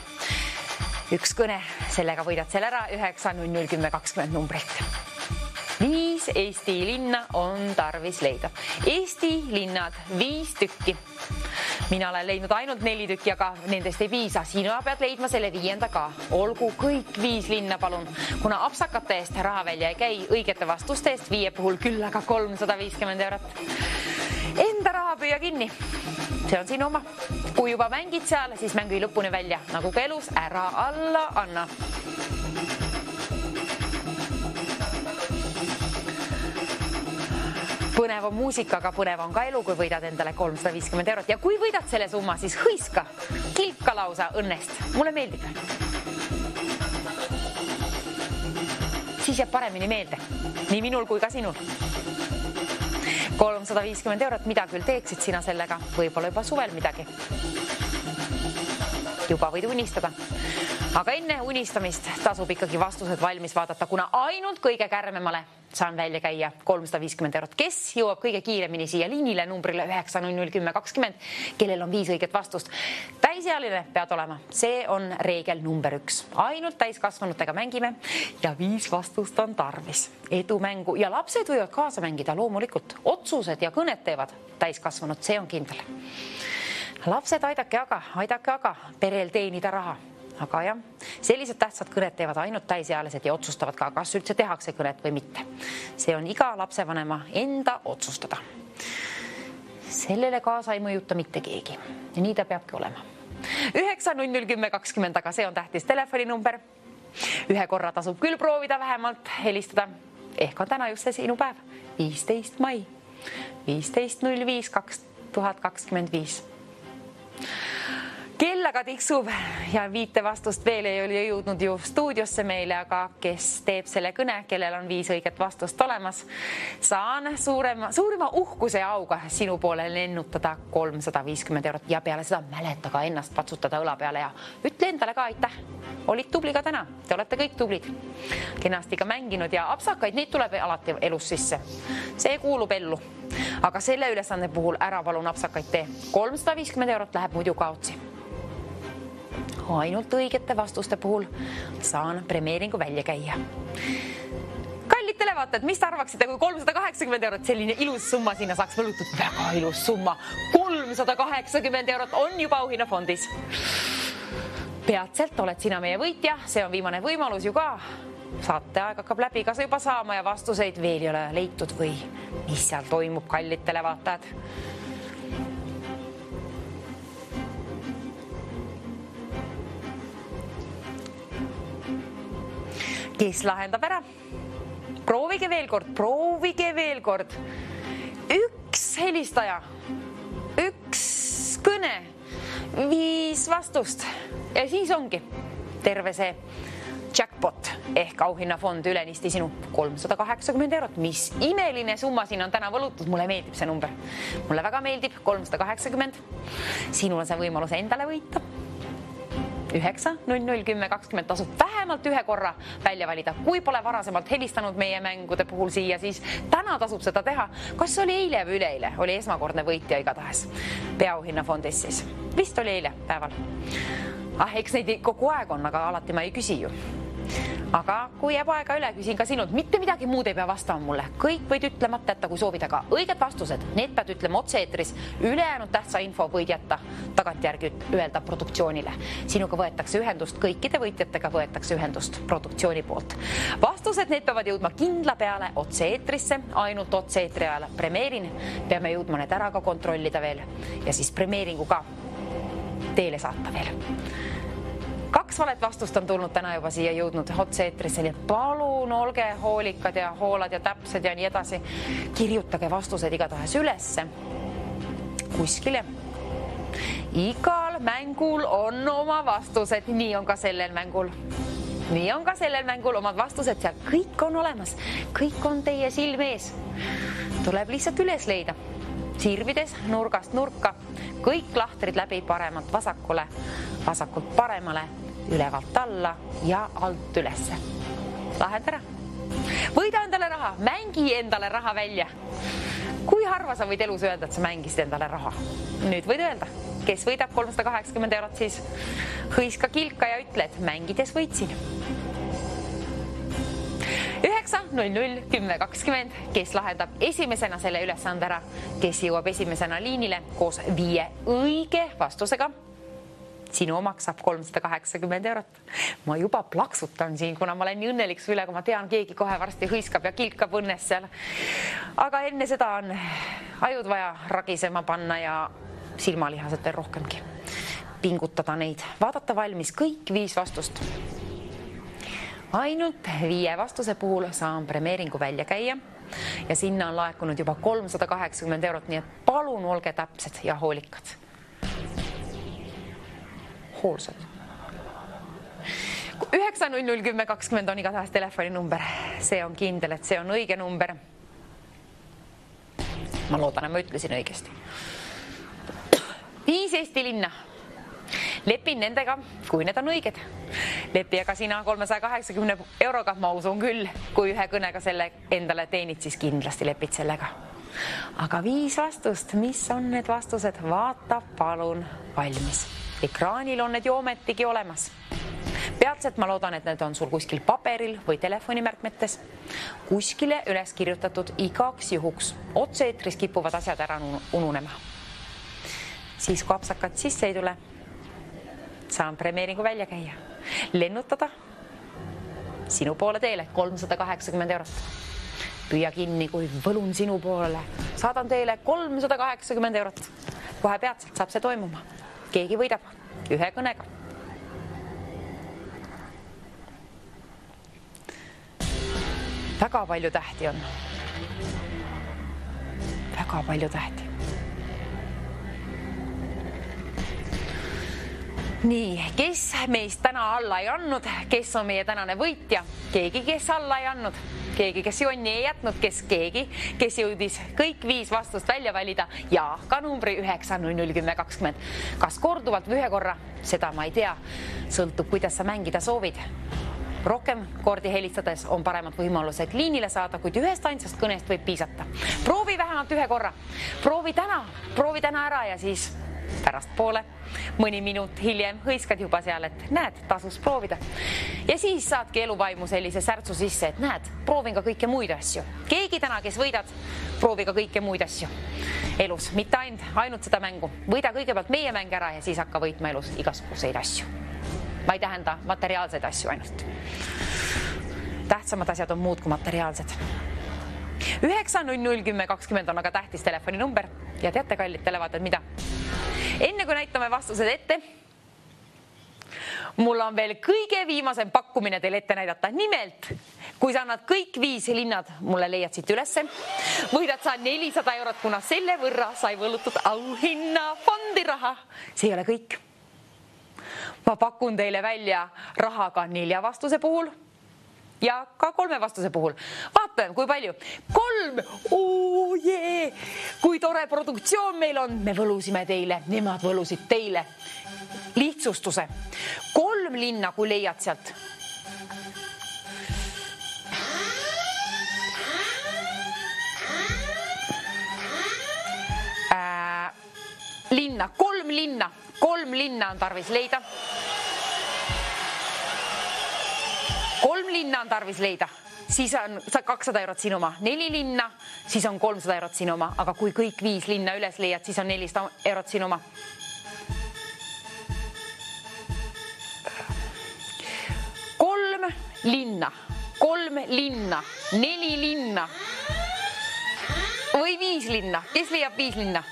Üks kõne, sellega võidad selle ära 9, 0, 0, 10, 20 numbrit. 5 Eesti linna on tarvis leida. Eesti linnad 5 tükki. Mina olen leidnud ainult 4 tükki, aga nendest ei piisa. Sina pead leidma selle 5. ka. Olgu kõik 5 linna, palun. Kuna apsakate eest raha välja ei käi, õigete vastuste eest 5 puhul küll aga 350 eurot. Enda raha püüa kinni. See on sinu oma. Kui juba mängid seal, siis mängi lõpuni välja. Nagu ka elus, ära alla anna. Põnev on muusika, aga põnev on ka elu, kui võidad endale 350 eurot. Ja kui võidad selle summa, siis hõiska, kilka lausa õnnest. Mulle meeldib. Siis jääb paremini meelde. Nii minul kui ka sinul. 350 eurot, mida küll teeksid sina sellega? Võib-olla juba suvel midagi. Juba võid unistada. Aga enne unistamist tasub ikkagi vastused valmis vaadata, kuna ainult kõige kärmemale saan välja käia 350 eurot. Kes jõuab kõige kiiremini siia liinile numbrile 9, 0, 0, 10, 20, kellel on 5 õiget vastust? Täisealine pead olema. See on reegel number 1. Ainult täiskasvanutega mängime ja 5 vastust on tarvis. Edu mängu ja lapsed võivad kaasa mängida loomulikult. Otsused ja kõned teevad täiskasvanud, see on kindel. Lapsed aidake aga perel teenida raha. Aga jah, sellised tähtsad kõned teevad ainult täisealised ja otsustavad ka, kas üldse tehakse kõnet või mitte. See on iga lapsevanema enda otsustada. Sellele kaasa ei mõjuta mitte keegi. Ja nii ta peabki olema. 9, 0, 0, 10, 20, aga see on tähtis telefoninumber. Ühe korra tasub küll proovida vähemalt helistada. Ehk on täna just see sinu päev. 15. mai. 15.05. 2025. Kell aga tiksub ja 5 vastust veel ei ole jõudnud ju stuudiosse meile, aga kes teeb selle kõne, kellel on 5 õiget vastust olemas, saan suurima uhkuse ja auga sinu poole lennutada 350 eurot ja peale seda mäleta ka ennast patsutada õla peale ja ütle endale ka aitäh. Olid tubli ka täna, te olete kõik tublid. Kenasti ka mänginud ja apsakaid, neid tuleb alati elus sisse. See kuulub ellu. Aga selle ülesande puhul ära palun apsakaid tee. 350 eurot läheb muidu kaotsi. Ainult õigete vastuste puhul saan premeeringu välja käia. Kallitele televaatajad, mis te arvaksite, kui 380 eurot, selline ilus summa sinna saaks võlutud? Väga ilus summa. 380 eurot on juba auhinnafondis. Peatselt oled sina meie võitja, see on viimane võimalus ju ka. Saateaeg hakkab läbi, kas juba saama ja vastuseid veel ei ole leitud või mis seal toimub, kallid televaatajad? Kes lahendab ära? Proovige veel kord. Üks helistaja, üks kõne, 5 vastust ja siis ongi terve see jackpot ehk auhinnafond ülenisti sinu 380 eurot. Mis imeline summa siin on täna võlutud, mulle meeldib see number. Mulle väga meeldib 380. Sinul on see võimalus endale võita. 9 00 10 20 tasub vähemalt ühe korra välja valida. Kui pole varasemalt helistanud meie mängude puhul siia, siis täna tasub seda teha. Kas oli eile või üleeile? Oli esmakordne võitja igatahes peauhinnafondis siis. Vist oli eile päeval. Eks neid kogu aeg on, aga alati ma ei küsi ju. Aga kui jääb aega üle, küsin ka sinult. Mitte midagi muud ei pea vastama mulle. Kõik võid ütlemata jätta, kui soovid, aga õiged vastused, need pead ütlema otse-eetris. Ülejäänud tähtsa info võid jätta tagantjärgi öelda produktsioonile. Sinuga võetakse ühendust, kõikide võitjatega võetakse ühendust produktsiooni poolt. Vastused, need peavad jõudma kindla peale otse-eetrisse, ainult otse-eetri ajal premeerin. Peame jõudma need ära ka kontrollida veel ja siis premeeringu ka teele saata veel. 2 valet vastust on tulnud täna juba siia jõudnud otse-eetrisse, nii palun olge hoolikad ja hoolad ja täpsed ja nii edasi. Kirjutage vastused igatahes ülesse kuskile. Igal mängul on oma vastused, nii on ka sellel mängul. Nii on ka sellel mängul omad vastused, seal kõik on olemas, kõik on teie silme ees. Tuleb lihtsalt üles leida. Sirvides nurgast nurka, kõik lahtrid läbi paremalt vasakule, vasakult paremale, ülevalt alla ja alt ülesse. Lahend ära. Võida endale raha, mängi endale raha välja. Kui harva sa võid elus öelda, et sa mängisid endale raha? Nüüd võid öelda, kes võidab 380 eurot, siis hõiska kilka ja ütle, et mängides võitsin. 9 00 10 20, kes lahendab esimesena selle ülesande ära, kes jõuab esimesena liinile koos 5 õige vastusega. Sinu omaks saab 380 eurot. Ma juba plaksutan siin, kuna ma olen nii õnnelik su üle, kui ma tean, keegi kohe varsti hõiskab ja kilkab õnnes seal. Aga enne seda on ajud vaja ragisema panna ja silmalihased veel rohkemgi. Pingutada neid, vaadata valmis kõik 5 vastust. Ainult 5 vastuse puhul saan premeeringu välja käia ja sinna on laekunud juba 380 eurot, nii et palun olge täpsed ja hoolikad. Hoolsad. 9 00 10 20 on igatahes telefoninumber. See on kindel, et see on õige number. Ma loodan, et ma ütlesin õigesti. 5 Eesti linna. Lepin nendega, kui need on õiged. Lepi aga sina 380 euroga, ma usun küll. Kui ühe kõnega selle endale teenid, siis kindlasti lepid sellega. Aga 5 vastust, mis on need vastused? Vaata palun valmis. Ekraanil on need ju ometigi olemas. Peatselt ma loodan, et need on sul kuskil paberil või telefonimärkmetes. Kuskile üles kirjutatud igaks juhuks. Otse-eetris kipuvad asjad ära ununema. Siis kui apsakad sisse ei tule, saan premeeringu välja käia. Lennutada sinu poole teele 380 eurot. Püüa kinni, kui võlun sinu poolele. Saadan teele 380 eurot. Kohe peatselt saab see toimuma. Keegi võidab ühe kõnega. Väga palju tähti on. Väga palju tähti. Nii, kes meist täna alla ei andnud, kes on meie tänane võitja? Keegi, kes alla ei andnud, keegi, kes jonni ei jätnud, keegi, kes jõudis kõik 5 vastust välja valida ja ka numbri 9 00 10 20. Kas korduvalt või ühe korra? Seda ma ei tea. Sõltub, kuidas sa mängida soovid. Rohkem kordi helistades on paremad võimalused liinile saada, kuid ühest ainsast kõnest võib piisata. Proovi vähemalt ühe korra. Proovi täna ära ja siis pärast poole. Mõni minut hiljem hõiskad juba seal, et näed, tasus proovida. Ja siis saadki eluvaimu sellise särtsu sisse, et näed, proovin ka kõike muid asju. Keegi täna, kes võidad, proovi ka kõike muid asju elus, mitte ainult seda mängu. Võida kõigepealt meie mäng ära ja siis hakka võitma elus igasuguseid asju. Ma ei tähenda materiaalseid asju ainult. Tähtsamad asjad on muud kui materiaalsed. 9001020 on aga tähtis telefoninumber ja teate, kallid televaatajad, mida? Enne kui näitame vastused ette, mul on veel kõige viimasem pakkumine teile ette näidata. Nimelt, kui sa annad kõik 5 linnad, mulle leiad siit ülesse, võidad sa 400 eurot, kuna selle võrra sai võlutud auhinna fondiraha. See ei ole kõik. Ma pakun teile välja raha ka 4 vastuse puhul ja ka 3 vastuse puhul. Vaatame, kui palju. 3! Kui tore produktsioon meil on. Me võlusime teile, nemad võlusid teile. Lihtsustuse. 3 linna, kui leiad sealt. Linna, 3 linna. 3 linna on tarvis leida. 3 linna on tarvis leida. Siis on 200 eurot sinu oma. 4 linna, siis on 300 eurot sinu oma. Aga kui kõik 5 linna üles leiad, siis on 400 eurot sinu oma. 3 linna, 3 linna, 4 linna või 5 linna. Kes leiab 5 linna?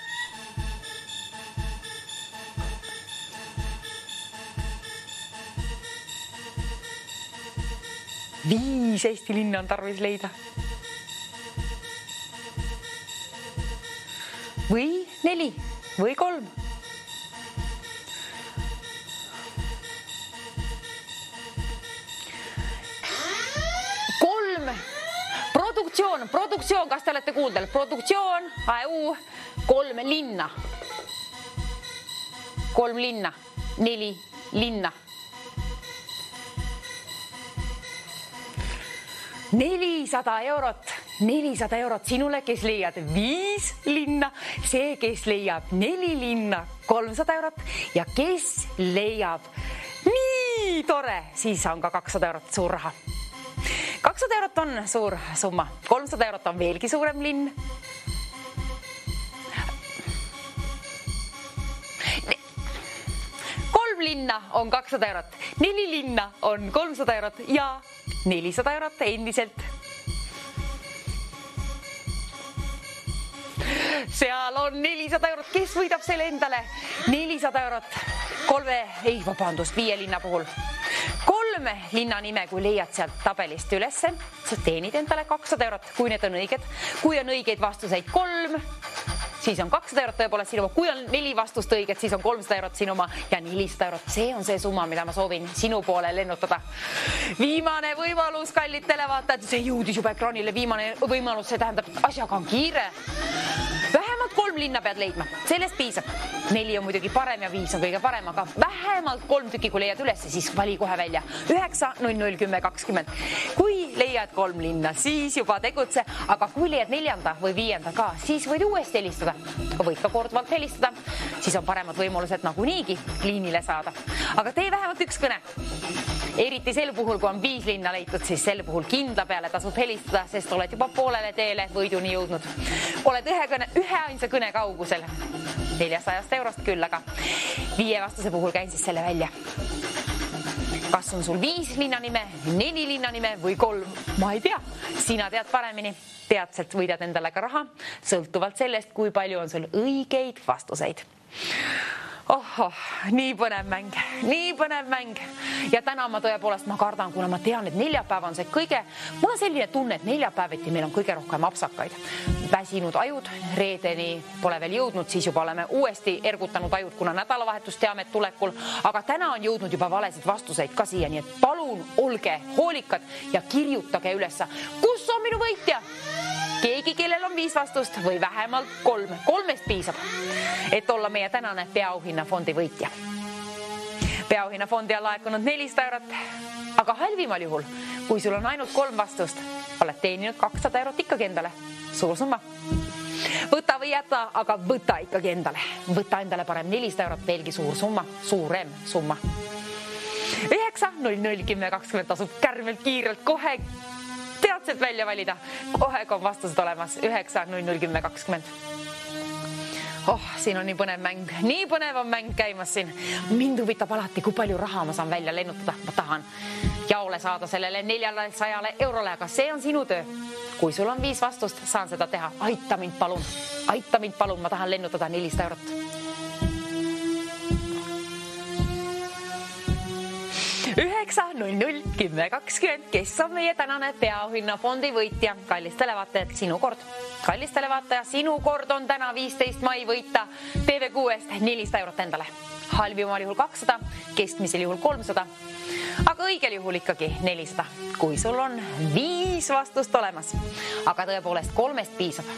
Viis Eesti linna on tarvis leida. Või 4 või 3. Produktsioon, kas te olete kuuldel? Produktsioon, 3 linna. 3 linna, 4 linna. 400 eurot sinule, kes leiad 5 linna, see, kes leiab 4 linna, 300 eurot ja kes leiab nii tore, siis on ka 200 eurot suur raha. 200 eurot on suur summa, 300 eurot on veelgi suurem linn. 3 linna on 200 eurot, 4 linna on 300 eurot ja 400 eurot endiselt. Seal on 400 eurot, kes võidab selle endale? 400 eurot 5 linna puhul. 3 linna nime, kui leiad sealt tabelist ülesse, sa teenid endale 200 eurot, kui need on õiged. Kui on õigeid vastuseid 3, siis on 200 eurot tõepoolest sinu oma. Kui on 4 vastust õiget, siis on 300 eurot sinu oma ja 400 eurot. See on see summa, mida ma soovin sinu poole lennutada. Viimane võimalus, kallid televaatajad. See jõudis juba ekraanile. Viimane võimalus, see tähendab, et asjaga on kiire. Vähemalt 3 linna pead leidma. Sellest piisab. 4 on muidugi parem ja 5 on kõige parem, aga vähemalt 3 tükki, kui leiad üles, siis vali kohe välja. 9001020. Kui leiad 3 linna, siis juba tegutse, aga kui leiad 4. või 5. ka, siis võid uuesti helistada. Võid ka korduvalt helistada, siis on paremad võimalused nagunigi liinile saada. Aga tee vähemalt 1 kõne. Eriti sel puhul, kui on 5 linna leitud, siis sel puhul kindla peale tasub helistada, sest oled juba poolele teele võiduni jõudnud. Oled ühe ainsa kõne kaugusel. 400 eurost küll, aga 5 vastuse puhul käin siis selle välja. Kas on sul 5 linna nime, 4 linna nime või 3? Ma ei tea. Sina tead paremini. Teadselt võidad endale ka raha, sõltuvalt sellest, kui palju on sul õigeid vastuseid. Nii põnev mäng. Ja täna ma tõepoolest kardan, kuna ma tean, et neljapäev on see kõige, mul on selline tunne, et neljapäeviti meil on kõige rohkem apsakaid. Väsinud ajud, reedeni pole veel jõudnud, siis juba oleme uuesti ergutanud ajud, kuna nädalavahetus teame, et tulekul, aga täna on jõudnud juba valesid vastuseid ka siia, nii et palun olge hoolikad ja kirjutage ülesse, kus on minu võitja? Keegi, kellel on 5 vastust või vähemalt 3. 3 piisab, et olla meie tänane peaauhinnafondi võitja. Peaauhinnafondi on laekunud 400 eurot, aga halvimal juhul, kui sul on ainult 3 vastust, oled teeninud 200 eurot ikkagi endale. Suur summa. Võta või jäta, aga võta ikkagi endale. Võta endale parem 400 eurot, veelgi suurem summa. 9-0-0-10-20 tasub kärmelt kiirelt kohe teadselt välja valida. Kohe on vastused olemas. 9-0-0-10-20. Siin on nii põnev mäng. Nii põnev on mäng käimas siin. Mind huvitab alati, kui palju raha ma saan välja lennutada. Ma tahan jaole saada sellele 400 eurole, aga see on sinu töö. Kui sul on 5 vastust, saan seda teha. Aita mind palun. Aita mind palun. Ma tahan lennutada 400 eurot. 9-0-0-10-20. Kes on meie tänane peaauhinnafondi võitja? Kallis televaatajad, sinu kord. Kallis televaataja, sinu kord on täna 15 mai võita TV6-st 400 eurot endale. Halvimal juhul 200, keskmisel juhul 300, aga õigel juhul ikkagi 400, kui sul on 5 vastust olemas. Aga tõepoolest 3 piisab.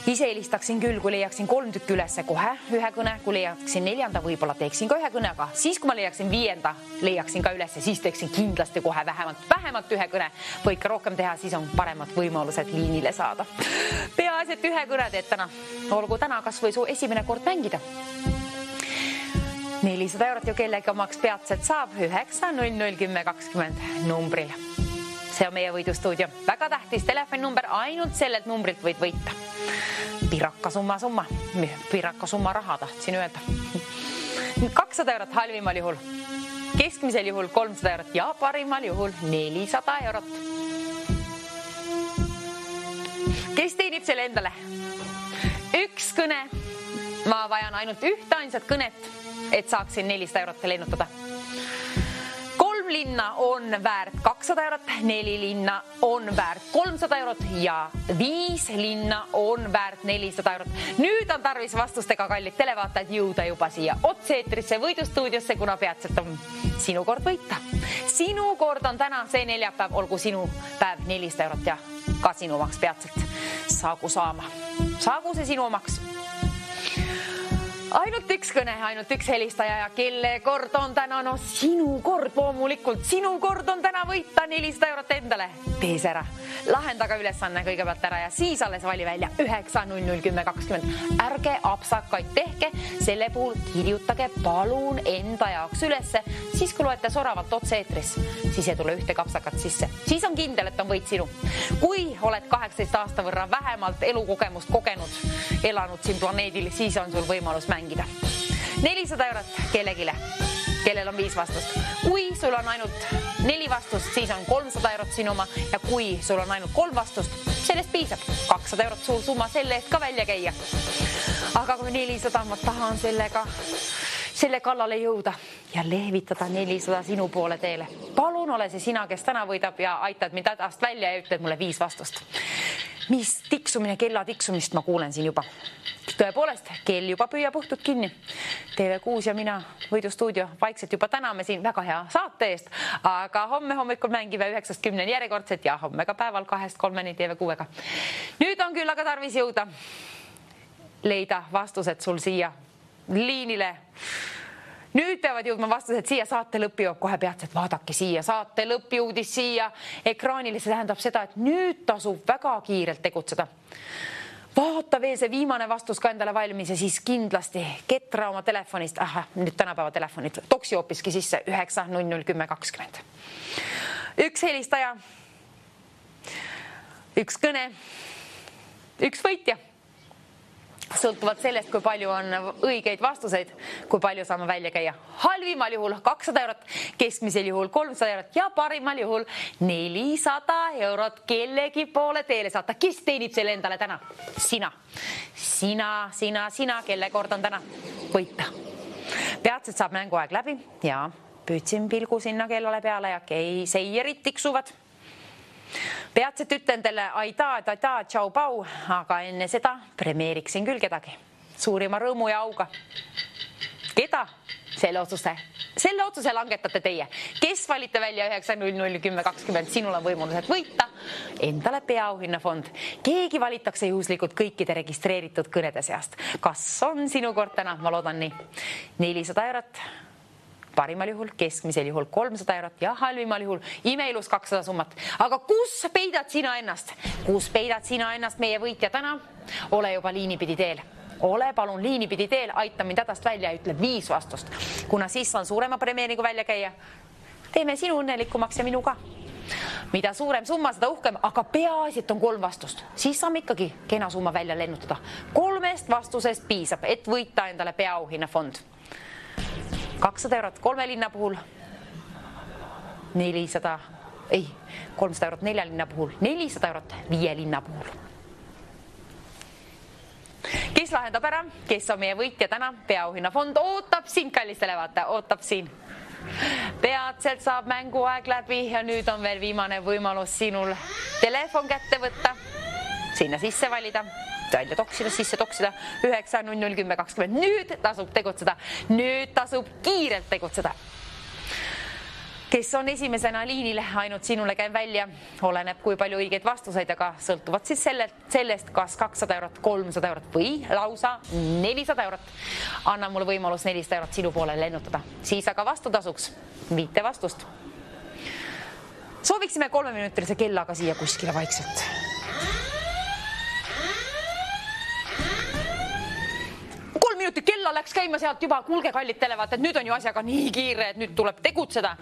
Ise helistaksin küll, kui leiaksin 3 tükki ülesse kohe ühe kõne, kui leiaksin 4, võib-olla teeksin ka ühe kõne, aga siis, kui ma leiaksin 5, leiaksin ka ülesse, siis teeksin kindlasti kohe vähemalt ühe kõne. Võid ka rohkem teha, siis on paremad võimalused liinile saada. Peaasi, et ühe kõne teed täna. Olgu täna kas või su esimene kord mängida. 400 eurot ju kellegi omaks peatselt saab 9-0-0-10-20 numbril. See on meie võidustuudio. Väga tähtis telefoninumber, ainult sellelt numbrilt võid võita. Piraka summa raha tahtsin öelda. 200 eurot halvimal juhul, keskmisel juhul 300 eurot ja parimal juhul 400 eurot. Kes teenib selle endale? Üks kõne. Ma vajan ainult ühte ainsat kõnet, et saaksin 400 eurot lennutada. 3 linna on väärt 200 eurot, 4 linna on väärt 300 eurot ja 5 linna on väärt 400 eurot. Nüüd on tarvis vastustega, kallid televaatajad, jõuda juba siia otse-eetrisse võidustuudiosse, kuna peatselt on sinu kord võita. Sinu kord on täna see neljapäev, olgu sinu päev 400 eurot ja ka sinu omaks peatselt. Saagu saama. Saagu see sinu omaks. Ainult üks kõne, ainult üks helistaja ja kelle kord on täna? No sinu kord loomulikult. Sinu kord on täna võita 400 eurot endale. Tee see ära. Lahendaga ülesanne kõigepealt ära ja siis alles vali välja 9-0-0-10-20. Ärge apsakaid tehke, selle puhul kirjutage palun enda jaoks ülesse. Siis kui loete soravalt otse-eetris, siis ei tule ühte kapsakat sisse. Siis on kindel, et on võit sinu. Kui oled 18 aasta võrra vähemalt elukogemust kogenud, elanud siin planeedil, siis on sul võimalus mängida. 400 eurot kellegile, kellel on 5 vastust. Kui sul on ainult 4 vastust, siis on 300 eurot sinu oma ja kui sul on ainult 3 vastust, sellest piisab. 200 eurot suur summa selle eest ka välja käia. Aga kui 400, ma tahan selle kallale jõuda ja lehvitada 400 sinu poole teele. Palun ole see sina, kes täna võidab ja aitad mind hädast välja ja ütled mulle 5 vastust. Mis tiksumine, kella tiksumist ma kuulen siin juba. Tõepoolest, kell juba püüab õhtut kinni. TV6 ja mina, võidustuudio, vaikselt juba täname siin väga hea saate eest, aga homme hommikul mängime 9-10 järjekordset ja homme ka päeval 2-3 TV6-ga. Nüüd on küll aga tarvis jõuda leida vastused sul siia liinile. Nüüd peavad jõudma vastused siia, saate lõpp jõuab kohe peatselt, vaadake siia, saate lõpp jõudis siia ekraanile, see tähendab seda, et nüüd tasub väga kiirelt tegutseda. Vaata veel see viimane vastus ka endale valmis ja siis kindlasti ketra oma telefonist, nüüd tänapäeva telefonid, toksi hoopiski sisse 9-0-0-10-20. Üks helistaja, üks kõne, üks võitja. Sõltuvalt sellest, kui palju on õigeid vastuseid, kui palju saame välja käia. Halvimal juhul 200 eurot, keskmisel juhul 300 eurot ja parimal juhul 400 eurot kellegi poole teele saata. Kes teenib selle endale täna? Sina, kelle kord on täna võita. Peatselt saab mänguaeg läbi ja püüdsin pilgu sinna kellale peale ja seierid tiksuvad. Peatselt ütlen teile aitäh, tšau, pau, aga enne seda premeeriksin küll kedagi. Suurima rõõmu ja auga. Keda? Selle otsuse langetate teie. Kes valite välja 9-0-0-10-20? Sinul on võimalused võita endale peaauhinnafond. Keegi valitakse juhuslikult kõikide registreeritud kõnede seast. Kas on sinu kord täna? Ma loodan nii. 400 eurot. parimal juhul, keskmisel juhul 300 eurot ja halvimal juhul imeilus 200 summat. Aga kus peidad sina ennast? Kus peidad sina ennast, meie võitja täna? Ole juba liinipidi teel. Ole palun liinipidi teel, aita mind hädast välja ja ütle 5 vastust. Kuna siis saan suurema premeeringu välja käia, teeme sinu õnnelikumaks ja minu ka. Mida suurem summa, seda uhkem, aga peaasi, et on 3 vastust. Siis saame ikkagi kena summa välja lennutada. 3 vastusest piisab, et võita endale peaauhinnafond. 200 eurot 3 linna puhul, 300 eurot 4 linna puhul, 400 eurot 5 linna puhul. Kes lahendab ära, kes on meie võitja täna? Peaauhinnafond ootab sind, kallistele vaata, ootab siin. Peatselt saab mänguaeg läbi ja nüüd on veel viimane võimalus sinul telefon kätte võtta, sinna sisse valida, välja toksida, sisse toksida 9001020. Nüüd tasub tegutseda, nüüd tasub kiirelt tegutseda. Kes on esimesena liinile, ainult sinule käin välja, oleneb kui palju õigeid vastuseid, aga sõltuvad siis sellest, kas 200 eurot, 300 eurot või lausa 400 eurot. Anna mulle võimalus 400 eurot sinu poole lennutada. Siis aga vastutasuks 5 vastust. Sooviksime 3-minutilise kellaga siia kuskile vaikselt. Kella läks käima sealt juba, kuulge kallid televaatajad, nüüd on ju asjaga nii kiire, et nüüd tuleb tegutseda.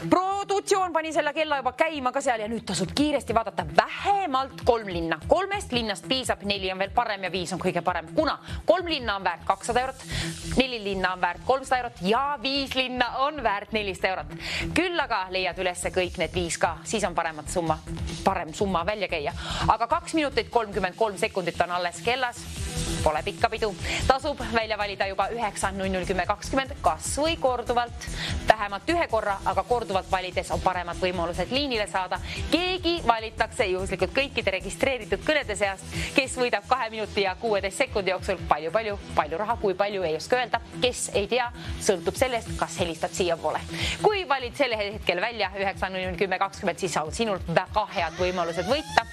Produktsioon pani selle kella juba käima ka seal ja nüüd tasub kiiresti vaadata vähemalt 3 linna. 3 linnast piisab, 4 on veel parem ja 5 on kõige parem. Kuna 3 linna on väärt 200 eurot, 4 linna on väärt 300 eurot ja 5 linna on väärt 400 eurot. Küll aga leiad ülesse kõik need 5 ka, siis on parem summa välja käia. Aga 2 minutit 33 sekundit on alles kellas. Pole pikka pidu. Tasub välja valida juba 9001020 kas või korduvalt. Vähemalt 1 korra, aga korduvalt valides on paremad võimalused liinile saada. Keegi valitakse juhuslikult kõikide registreeritud kõnede seast, kes võidab 2 minuti ja 16 sekundi jooksul palju raha, kui palju ei oska öelda. Kes ei tea, sõltub sellest, kas helistad siia poole. Kui valid selle hetkel välja 9001020, siis on sinul väga head võimalused võita.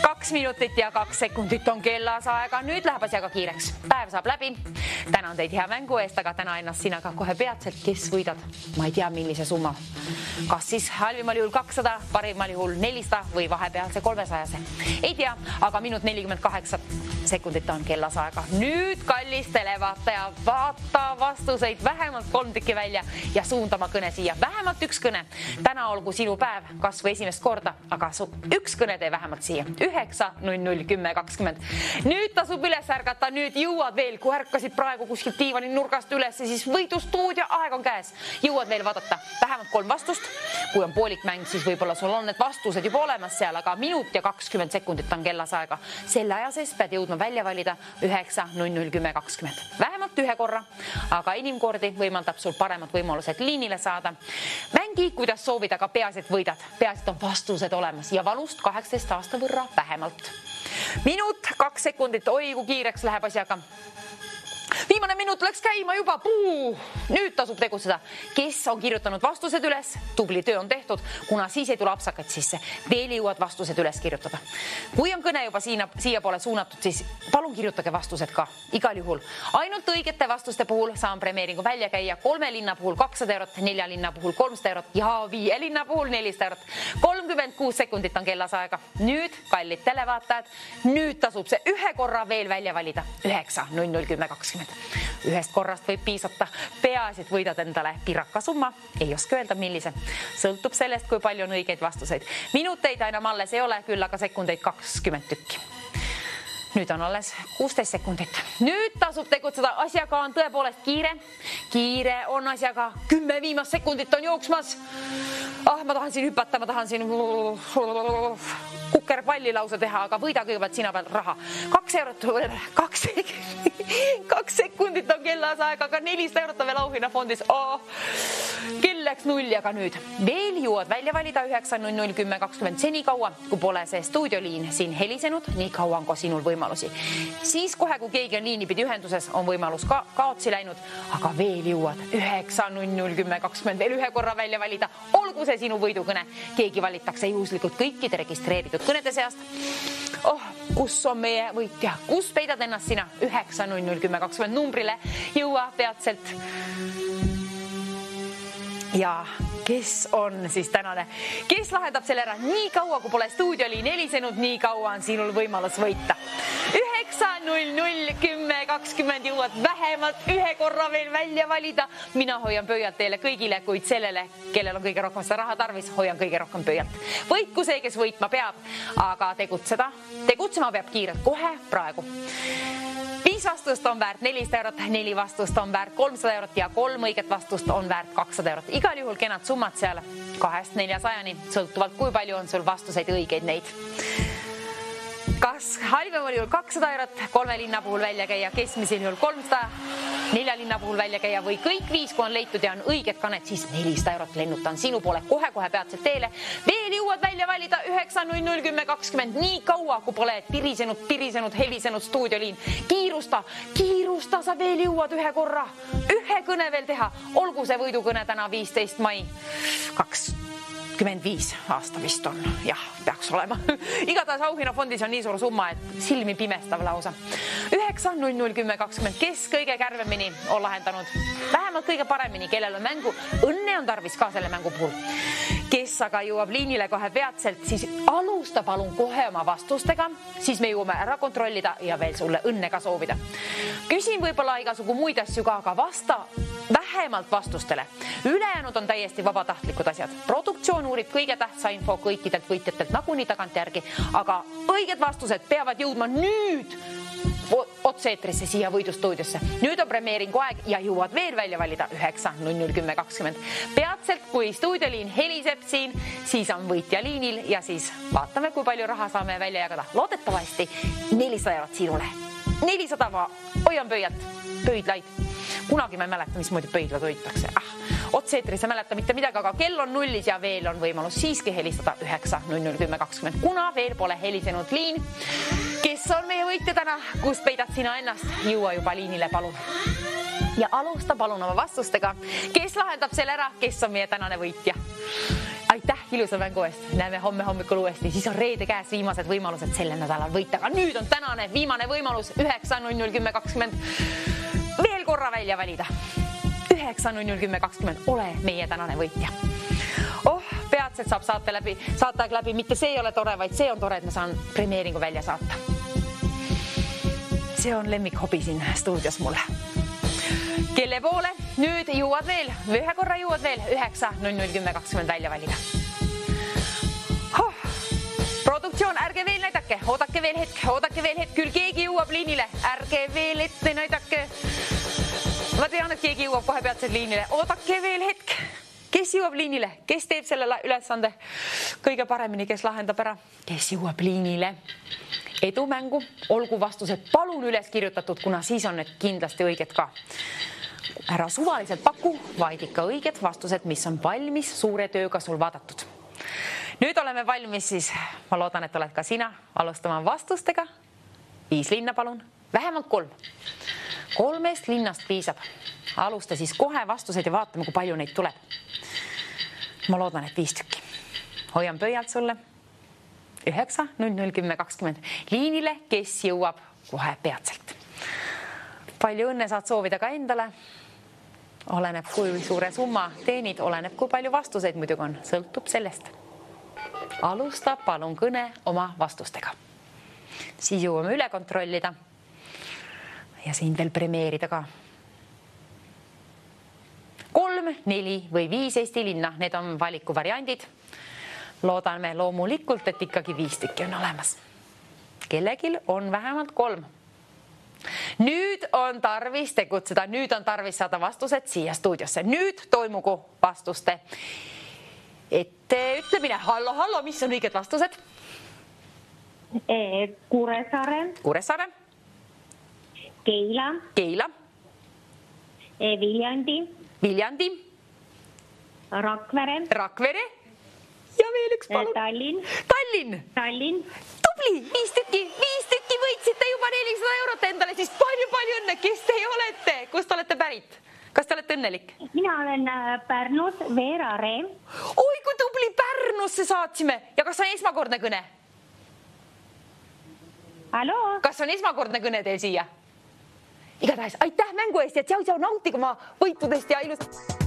2 minutit ja 2 sekundit on kellas aega. Nüüd läheb asjaga kiireks. Päev saab läbi. Tänan teid hea mängu eest, aga täna ennast sina ka kohe peatselt, kes võidad. Ma ei tea, millise summa. Kas siis halvimal juhul 200, parimal juhul 400 või vahepealse 300. Ei tea, aga minut 48 sekundit on kellas aega. Nüüd kallis televaataja, vaata vastuseid vähemalt 3 tükki välja ja suundama kõne siia. Vähemalt 1 kõne. Täna olgu sinu päev, kas või esimest korda, aga 1 kõne tee vähemalt siia. 9001020. Nüüd tasub üles ärgata, nüüd jõuad veel, kui ärkasid praegu kuskilt diivani nurgast üles, siis võidustuudio aeg on käes. Jõuad veel vaadata vähemalt 3 vastust. Kui on poolik mäng, siis võib-olla sul on need vastused juba olemas seal, aga minut ja 20 sekundit on kellas aega. Selle aja sees pead jõudma välja valida 9001020. Vähemalt 1 korra, aga inimkordi võimaldab sul paremad võimalused liinile saada. Mängi, kuidas soovid, aga peaasi, et võidad. Peaasi, et on vastused olemas ja valust 18 aasta võrra vähemalt. Minut 2 sekundit, oi kui kiireks läheb asjaga. Viimane minut läks käima juba, nüüd tasub tegutseda. Kes on kirjutanud vastused üles, tubli töö on tehtud, kuna siis ei tule apsakaid sisse. Veel jõuad vastused üles kirjutada. Kui on kõne juba siia poole suunatud, siis palun kirjutage vastused ka. Igal juhul. Ainult õigete vastuste puhul saan premeeringu välja käia 3 linna puhul 200 eurot, 4 linna puhul 300 eurot ja 5 linna puhul 400 eurot. 36 sekundit on kellas aega. Nüüd, kallid televaatajad, nüüd tasub see 1 korra veel välja valida. 9001020. 1 korrast võib piisata. Peaasi, et võidad endale piraka summa. Ei oska öelda, millise. Sõltub sellest, kui palju on õigeid vastuseid. Minuteid enam alles ei ole, küll aga sekundeid 20 tükki. Nüüd on alles 16 sekundit. Nüüd tasub tegutseda. Asjaga on tõepoolest kiire. Kiire on asjaga. 10 viimast sekundit on jooksmas. Ma tahan siin hüpata, ma tahan siin kukerpalli lausa teha, aga võida kõigepealt sina peal raha. 2 eurot, 2 sekundit on kellas aega, aga 400 eurot on veel auhinnafondis. Kell läks 0, aga nüüd veel jõuad välja valida 9001020. Seni kaua, kui pole see stuudioliin siin helisenud, nii kaua on ka sinul võimalusi. Siis kohe, kui keegi on liinipidi ühenduses, on võimalus ka kaotsi läinud, aga veel jõuad 9001020 veel 1 korra välja valida. Olgu see sinu võidukõne. Keegi valitakse juhuslikult kõikide registreeritud kõnede seast. Kus on meie võitja? Kus peidad ennast sina? 9001020 numbrile jõua peatselt Ja kes on siis tänane, kes lahendab selle ära nii kaua, kui pole stuudioliin helisenud, nii kaua on sinul võimalus võita. 9, 0, 10, 20 jõuad vähemalt ühe korra veel välja valida. Mina hoian pöialt teile kõigile, kuid sellele, kellel on kõige rohkem seda raha tarvis, hoian kõige rohkem pöialt. Võitku see, kes võitma peab, aga tegutsema peab kiirelt kohe praegu. 5 vastust on väärt 400 eurot, 4 vastust on väärt 300 eurot ja 3 õiget vastust on väärt 200 eurot. Igal juhul kenad summad seal 200–400, sõltuvalt kui palju on sul vastuseid õigeid neid. Kas halvimal juhul 200 eurot 3 linna puhul välja käia, keskmisel juhul 300, 4 linna puhul välja käia või kõik 5, kui on leitud ja on õiged kaned, siis 400 eurot lennutan sinu poole kohe peatselt teele. Veel jõuad välja valida 9, 0, 10, 20, nii kaua, kui pole tirisenud, helisenud stuudioliin. Kiirusta, sa veel jõuad ühe korra, ühe kõne veel teha. Olgu see võidukõne täna 15. mai 25 aasta vist on. Jah, peaks olema. Igatahes auhinnafondis on nii suur summa, et silmi pimestav lausa. 9, 0, 10, 20. Kes kõige kärvemini on lahendanud? Vähemalt kõige paremini, kellel on mängu. Õnne on tarvis ka selle mängu puhul. Kes aga jõuab liinile kohe peatselt, siis alusta palun kohe oma vastustega, siis me jõuame ära kontrollida ja veel sulle õnne ka soovida. Küsin võib-olla igasugu muid asju ka, aga vasta vähemalt vastustele. Ülejäänud on täiesti vabatahtlikud asjad. Produktsioon uurib kõige tähtsa info kõikidelt võitjatelt nagunii tagantjärgi, aga õiged vastused peavad jõudma nüüd otse-eetrisse siia võidustuudiosse. Nüüd on premeeringu aeg ja jõuad veel välja valida 9, 0, 10, 20. Peatselt, kui stuudioliin heliseb siin, siis on võitja liinil ja siis vaatame, kui palju raha saame välja jagada. Loodetavasti 400 eurot sinule. 400 ma hoian pöidlaid. Kunagi ma ei mäleta, mismoodi pöidlad hoitakse. Otse-eetris ei mäleta mitte midagi, aga kell on nullis ja veel on võimalus siiski helistada 9, 0, 10, 20. Kuna veel pole helisenud liin, kes on meie võitja täna, kust peidad sina ennast, jõua juba liinile, palun. Ja alusta palun oma vastustega, kes lahendab selle ära, kes on meie tänane võitja. Aitäh ilusa mängu eest, näeme homme hommikul uuesti, siis on reede käes viimased võimalused sellel nädalal võita. Aga nüüd on tänane viimane võimalus 9, 0, 10, 20 veel korra välja valida. 9, 0, 10, 20, ole meie tänane võitja. Peatselt saab saate läbi, mitte see ei ole tore, vaid see on tore, et ma saan premeeringu välja saata. See on lemmikhobi siin stuudios mulle. Kelle poole nüüd jõuad veel, ühe korra jõuad veel 9, 0, 10, 20 välja valida. Produktsioon, ärge veel näidake, oodake veel hetk, küll keegi jõuab liinile, ärge veel ette näidake. Ma tean, et keegi jõuab kohe peatselt liinile, oodake veel hetk. Kes jõuab liinile, kes teeb selle ülesande kõige paremini, kes lahendab ära, kes jõuab liinile. Edu mängu, olgu vastused palun üles kirjutatud, kuna siis on need kindlasti õiged ka. Ära suvaliselt paku, vaid ikka õiged vastused, mis on valmis suure tööga sul vaadatud. Nüüd oleme valmis siis, ma loodan, et oled ka sina, alustama vastustega. 5 linna palun, vähemalt 3. 3 linnast piisab. Alusta siis kohe vastused ja vaatame, kui palju neid tuleb. Ma loodan, et 5 tükki. Hoian pöialt sulle. 9, 0, 10, 20. Liinile, kes jõuab kohe peatselt. Palju õnne saad soovida ka endale. Oleneb, kui suure summa teenid, oleneb, kui palju vastuseid muidugi on. Sõltub sellest. Alusta palun kõne oma vastustega. Siis jõuame üle kontrollida. Ja siin veel premeerida ka. 3, 4 või 5 Eesti linna, need on valiku variandid. Loodame loomulikult, et ikkagi 5 tükki on olemas. Kellegil on vähemalt 3. Nüüd on tarvis tegutseda, nüüd on tarvis saada vastused siia stuudiosse. Nüüd toimugu vastuste ütlemine. Hallo, mis on õiged vastused? Kuressaare. Keila. Viljandi. Rakvere. Ja veel üks palun. Tallinn. Tubli, 5 tükki võitsite juba 400 eurot endale, siis palju õnne. Kes te olete? Kust olete pärit? Kas te olete õnnelik? Mina olen Pärnus, Veera Reem. Oi, kui tubli, Pärnusse saatsime. Ja kas on esmakordne kõne? Kas on esmakordne kõne teil siia? Igatahes, aitäh mängu eest ja tšau, nautige oma võitudest ja ilus...